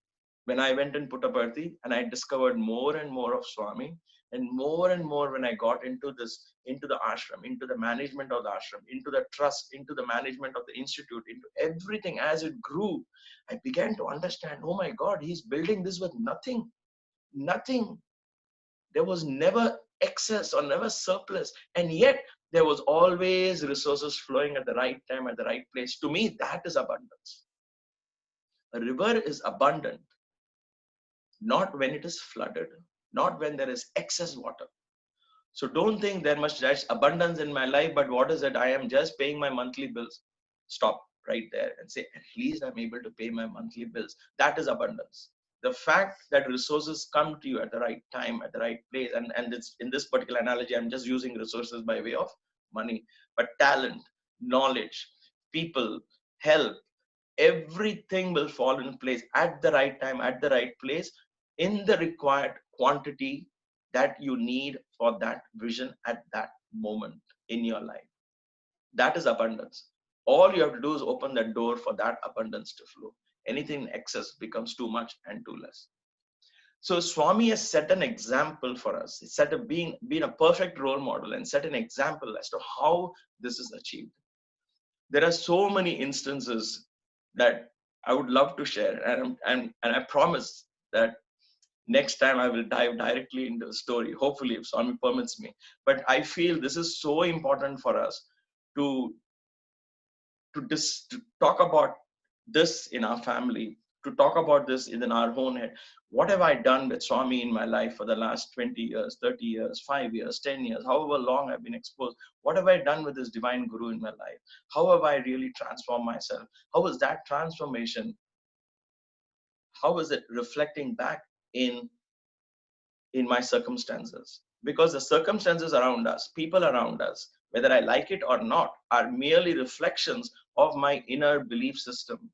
when I went in Puttaparthi and I discovered more and more of Swami, and more when I got into this, into the ashram, into the management of the ashram, into the trust, into the management of the institute, into everything as it grew, I began to understand, oh my God, he's building this with nothing. Nothing. There was never excess or never surplus. And yet there was always resources flowing at the right time, at the right place. To me, that is abundance. A river is abundant, not when it is flooded, not when there is excess water. So don't think there must be abundance in my life, but what is it? I am just paying my monthly bills. Stop right there and say, at least I'm able to pay my monthly bills. That is abundance. The fact that resources come to you at the right time, at the right place, and it's, in this particular analogy, I'm just using resources by way of money, but talent, knowledge, people, help, everything will fall in place at the right time, at the right place, in the required quantity that you need for that vision at that moment in your life. That is abundance. All you have to do is open that door for that abundance to flow. Anything in excess becomes too much and too less. So Swami has set an example for us. He set been a perfect role model and set an example as to how this is achieved. There are so many instances that I would love to share, and I promise that next time I will dive directly into the story, hopefully if Swami permits me. But I feel this is so important for us to talk about this in our family, to talk about this in our own head. What have I done with Swami in my life for the last 20 years, 30 years, 5 years, 10 years, however long I've been exposed? What have I done with this divine guru in my life? How have I really transformed myself? How was that transformation? How is it reflecting back in my circumstances? Because the circumstances around us, people around us, whether I like it or not, are merely reflections of my inner belief system.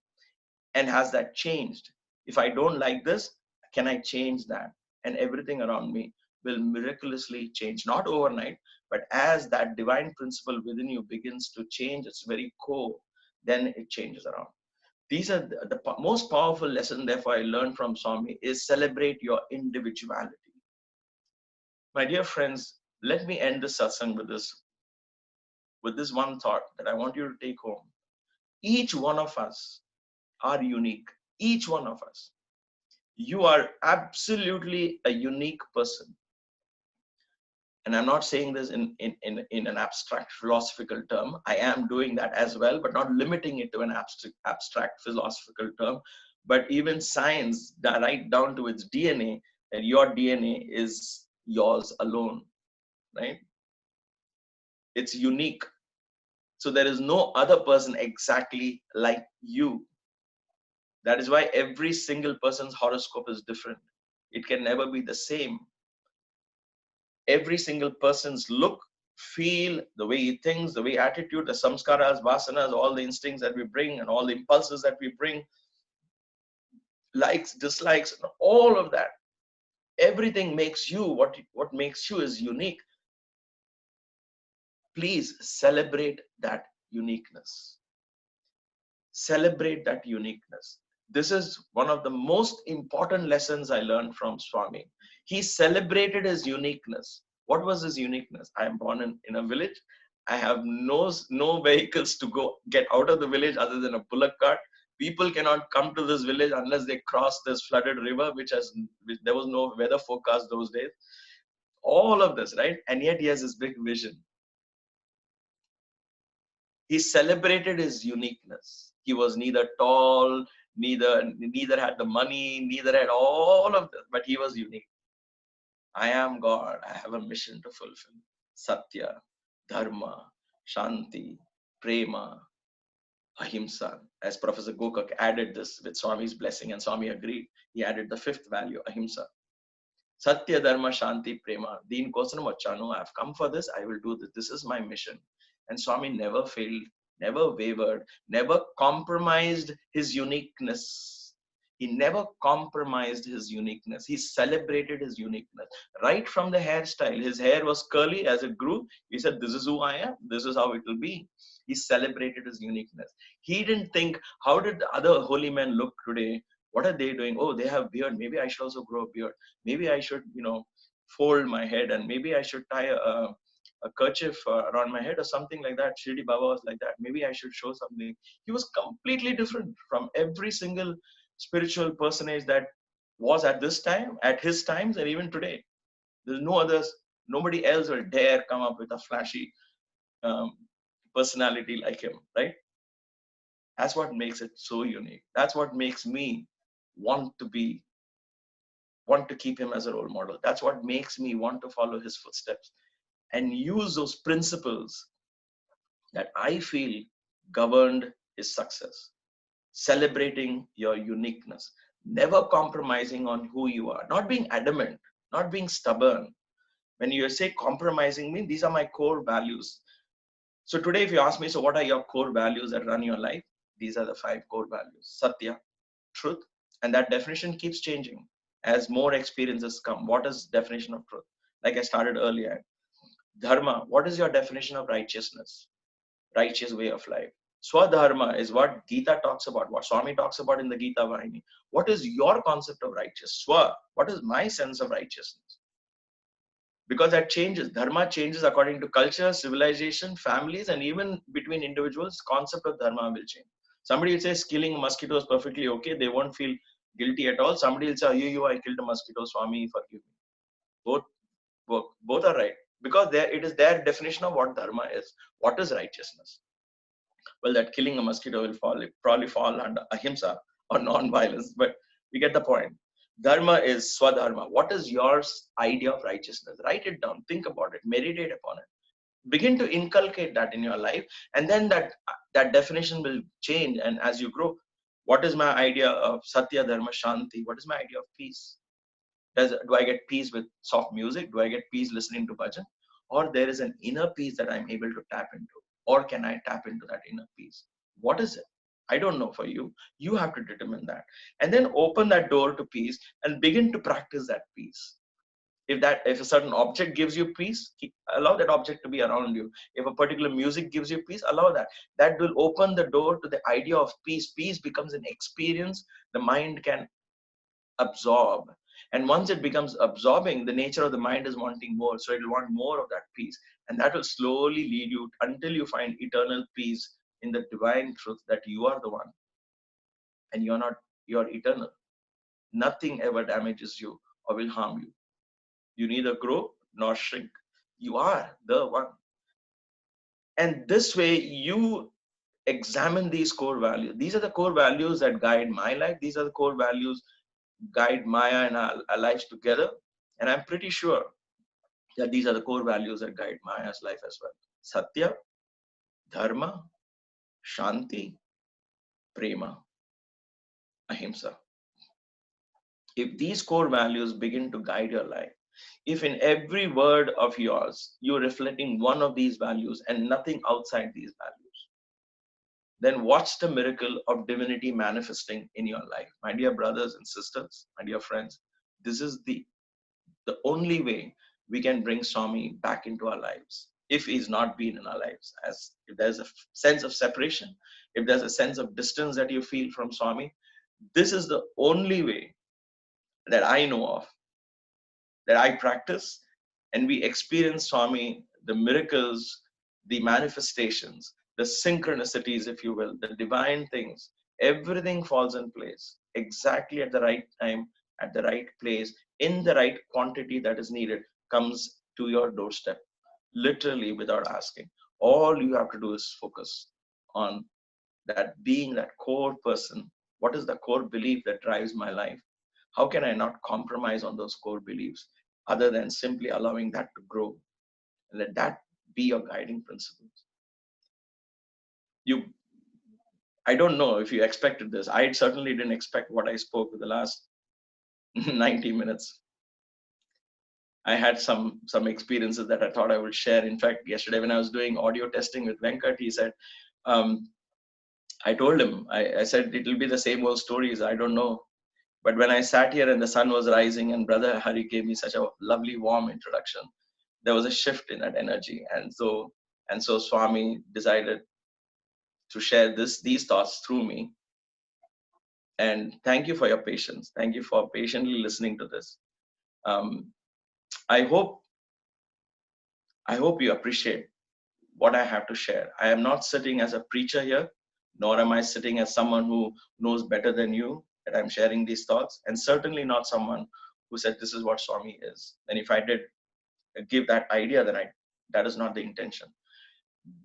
And has that changed? If I don't like this, can I change that? And everything around me will miraculously change, not overnight, but as that divine principle within you begins to change its very core, then it changes around. These are the most powerful lesson, therefore, I learned from Swami is celebrate your individuality. My dear friends, let me end this satsang with this one thought that I want you to take home. Each one of us are unique. Each one of us. You are absolutely a unique person. And I'm not saying this in an abstract philosophical term. I am doing that as well, but not limiting it to an abstract philosophical term. But even science, right down to its DNA, and your DNA is yours alone, right? It's unique. So there is no other person exactly like you. That is why every single person's horoscope is different. It can never be the same. Every single person's look, feel, the way he thinks, the way attitude, the samskaras, vasanas, all the instincts that we bring and all the impulses that we bring, likes, dislikes, all of that. Everything makes you, what makes you is unique. Please celebrate that uniqueness. Celebrate that uniqueness. This is one of the most important lessons I learned from Swami. He celebrated his uniqueness. What was his uniqueness? I am born in a village. I have no vehicles to get out of the village other than a bullock cart. People cannot come to this village unless they cross this flooded river, which there was no weather forecast those days. All of this, right? And yet he has this big vision. He celebrated his uniqueness. He was neither tall, neither had the money, neither had all of this, but he was unique. I am God. I have a mission to fulfill. Sathya, Dharma, Shanti, Prema, Ahimsa. As Professor Gokak added this with Swami's blessing, and Swami agreed, he added the fifth value, Ahimsa. Sathya, Dharma, Shanti, Prema. Deen kosanam vachanu. I have come for this. I will do this. This is my mission. And Swami never failed, never wavered, never compromised his uniqueness. He never compromised his uniqueness. He celebrated his uniqueness. Right from the hairstyle, his hair was curly as it grew. He said, this is who I am. This is how it will be. He celebrated his uniqueness. He didn't think, how did the other holy men look today? What are they doing? Oh, they have beard. Maybe I should also grow a beard. Maybe I should, fold my head, and maybe I should tie a kerchief around my head or something like that. Shirdi Baba was like that. Maybe I should show something. He was completely different from every single spiritual personage that was at this time, at his times, and even today. There's no others. Nobody else will dare come up with a flashy um, personality like him, right? That's what makes it so unique. That's what makes me want to be, want to keep him as a role model. That's what makes me want to follow his footsteps and use those principles that I feel governed his success. Celebrating your uniqueness, never compromising on who you are, not being adamant, not being stubborn. When you say compromising me, these are my core values. So today, if you ask me, so what are your core values that run your life? These are the 5 core values. Sathya, truth. And that definition keeps changing as more experiences come. What is definition of truth? Like I started earlier. Dharma, what is your definition of righteousness? Righteous way of life. Swadharma is what Gita talks about, what Swami talks about in the Gita Vahini. What is your concept of righteous? Swa, what is my sense of righteousness? Because that changes. Dharma changes according to culture, civilization, families, and even between individuals. Concept of dharma will change. Somebody will say killing a mosquito is perfectly okay. They won't feel guilty at all. Somebody will say, I killed a mosquito. Swami, forgive me. Both are right. Because it is their definition of what dharma is. What is righteousness? Well, that killing a mosquito will probably fall under ahimsa or non-violence. But we get the point. Dharma is swadharma. What is your idea of righteousness? Write it down. Think about it. Meditate upon it. Begin to inculcate that in your life, and then that definition will change. And as you grow, what is my idea of Sathya, Dharma, Shanti? What is my idea of peace? Do I get peace with soft music? Do I get peace listening to bhajan? Or there is an inner peace that I'm able to tap into? Or can I tap into that inner peace? What is it? I don't know for you. You have to determine that. And then open that door to peace and begin to practice that peace. If a certain object gives you peace, allow that object to be around you. If a particular music gives you peace, allow that. That will open the door to the idea of peace. Peace becomes an experience the mind can absorb. And once it becomes absorbing, the nature of the mind is wanting more. So it will want more of that peace. And that will slowly lead you until you find eternal peace in the divine truth that you are the one. And you're eternal. Nothing ever damages you or will harm you. You neither grow nor shrink. You are the one. And this way you examine these core values. These are the core values that guide my life. These are the core values guide Maya and our lives together. And I'm pretty sure that these are the core values that guide Maya's life as well. Satya, Dharma, Shanti, Prema, Ahimsa. If these core values begin to guide your life, if in every word of yours you're reflecting one of these values and nothing outside these values, then watch the miracle of divinity manifesting in your life. My dear brothers and sisters, my dear friends, this is the only way we can bring Swami back into our lives. If he's not been in our lives, as if there's a sense of separation, if there's a sense of distance that you feel from Swami, this is the only way that I know of, that I practice, and we experience Swami, the miracles, the manifestations, the synchronicities, if you will, the divine things. Everything falls in place exactly at the right time, at the right place, in the right quantity that is needed, comes to your doorstep, literally without asking. All you have to do is focus on that being that core person. What is the core belief that drives my life? How can I not compromise on those core beliefs other than simply allowing that to grow? Let that be your guiding principles. I don't know if you expected this. I certainly didn't expect what I spoke for the last 90 minutes. I had some experiences that I thought I would share. In fact, yesterday when I was doing audio testing with Venkat, he said, I told him, I said, it will be the same old stories. I don't know. But when I sat here and the sun was rising and Brother Hari gave me such a lovely, warm introduction, there was a shift in that energy. And so Swami decided to share these thoughts through me. And thank you for your patience. Thank you for patiently listening to this. I hope you appreciate what I have to share. I am not sitting as a preacher here, nor am I sitting as someone who knows better than you that I'm sharing these thoughts, and certainly not someone who said this is what Swami is. And if I did give that idea, then that is not the intention.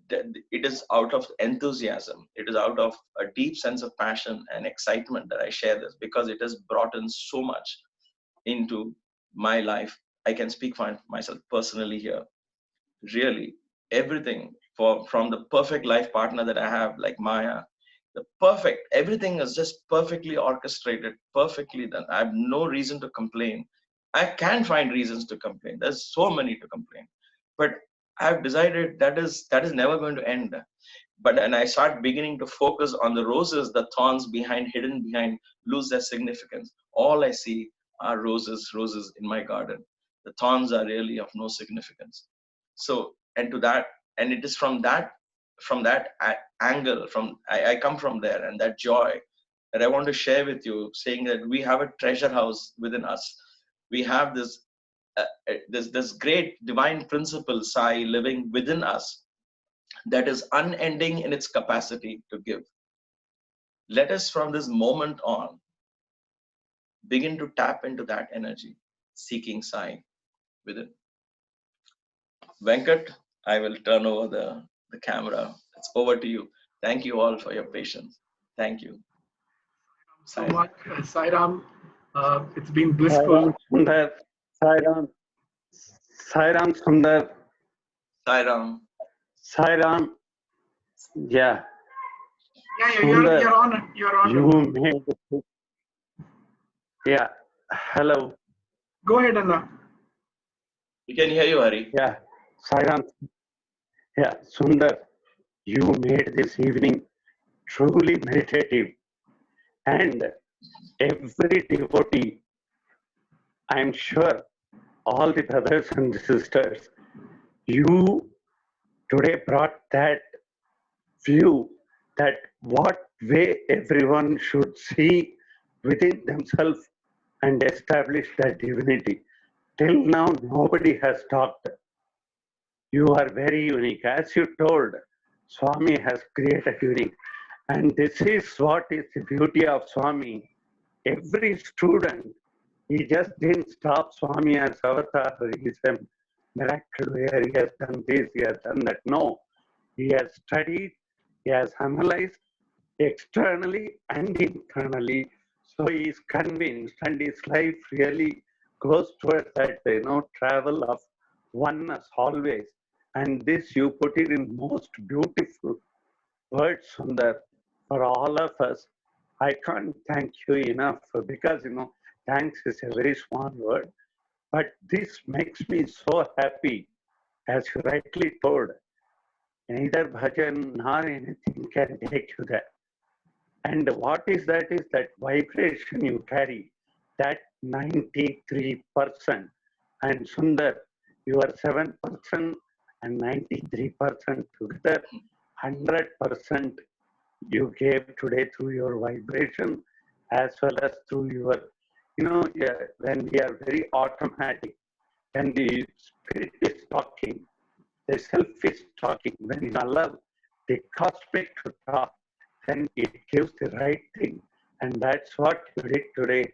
It is out of enthusiasm. It is out of a deep sense of passion and excitement that I share this, because it has brought in so much into my life. I can speak for myself personally here. Really, everything from the perfect life partner that I have, like Maya, everything is just perfectly orchestrated, perfectly done. I have no reason to complain. I can find reasons to complain. There's so many to complain, but I've decided that is never going to end. But when I start beginning to focus on the roses, the thorns hidden behind lose their significance. All I see are roses in my garden. The thorns are really of no significance. So, and it is from that angle, I come from there, and that joy that I want to share with you, saying that we have a treasure house within us. We have this great divine principle, Sai, living within us, that is unending in its capacity to give. Let us, from this moment on, begin to tap into that energy, seeking Sai within. Venkat, I will turn over the camera. It's over to you. Thank you all for your patience. Thank you. So much, Sairam. It's been blissful. Sairam, Sundar. Sairam. Sairam. Yeah. Yeah, Sundar, you're on it. You're on you it. made it. Yeah. Hello. Go ahead, Anna. We can hear you, Hari. Yeah. Sairam. Yeah. Sundar, you made this evening truly meditative. And every devotee, I'm sure, all the brothers and sisters, you today brought that view that what way everyone should see within themselves and establish that divinity. Till now, nobody has talked. You are very unique. As you told, Swami has created unique. And this is what is the beauty of Swami. Every student, he just didn't stop Swami as avatar. He is a miracle where he has done this, he has done that. No, he has studied, he has analyzed externally and internally. So he is convinced, and his life really goes towards that, travel of oneness always. And this you put it in most beautiful words, Sundar, for all of us. I can't thank you enough because, thanks is a very small word. But this makes me so happy, as you rightly told. Neither bhajan nor anything can take you there. And what is that vibration you carry, that 93%. And Sundar, you are 7% and 93% together, 100% you gave today through your vibration, as well as through your, when we are very automatic, when the spirit is talking, the self is talking. When you allow the cosmic to talk, then it gives the right thing. And that's what you did today.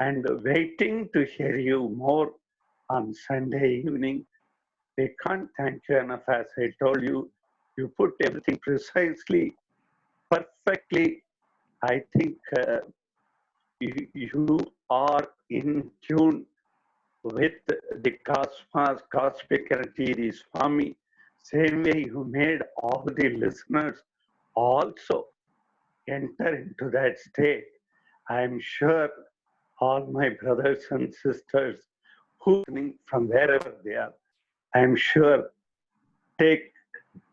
And waiting to hear you more on Sunday evening. We can't thank you enough. As I told you, you put everything precisely, perfectly. I think you are in tune with the cosmos, cosmic energy, the Swami. Same way you made all the listeners also enter into that state. I'm sure all my brothers and sisters who are listening from wherever they are, I'm sure take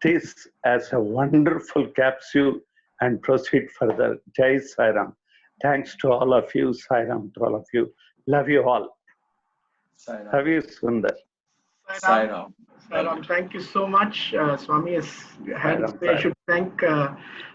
this as a wonderful capsule and proceed further. Jai Sairam. Thanks to all of you, Sairam, to all of you. Love you all. Sairam. Love you, Sundar. Sairam, thank you so much. Swami has had his way. I should thank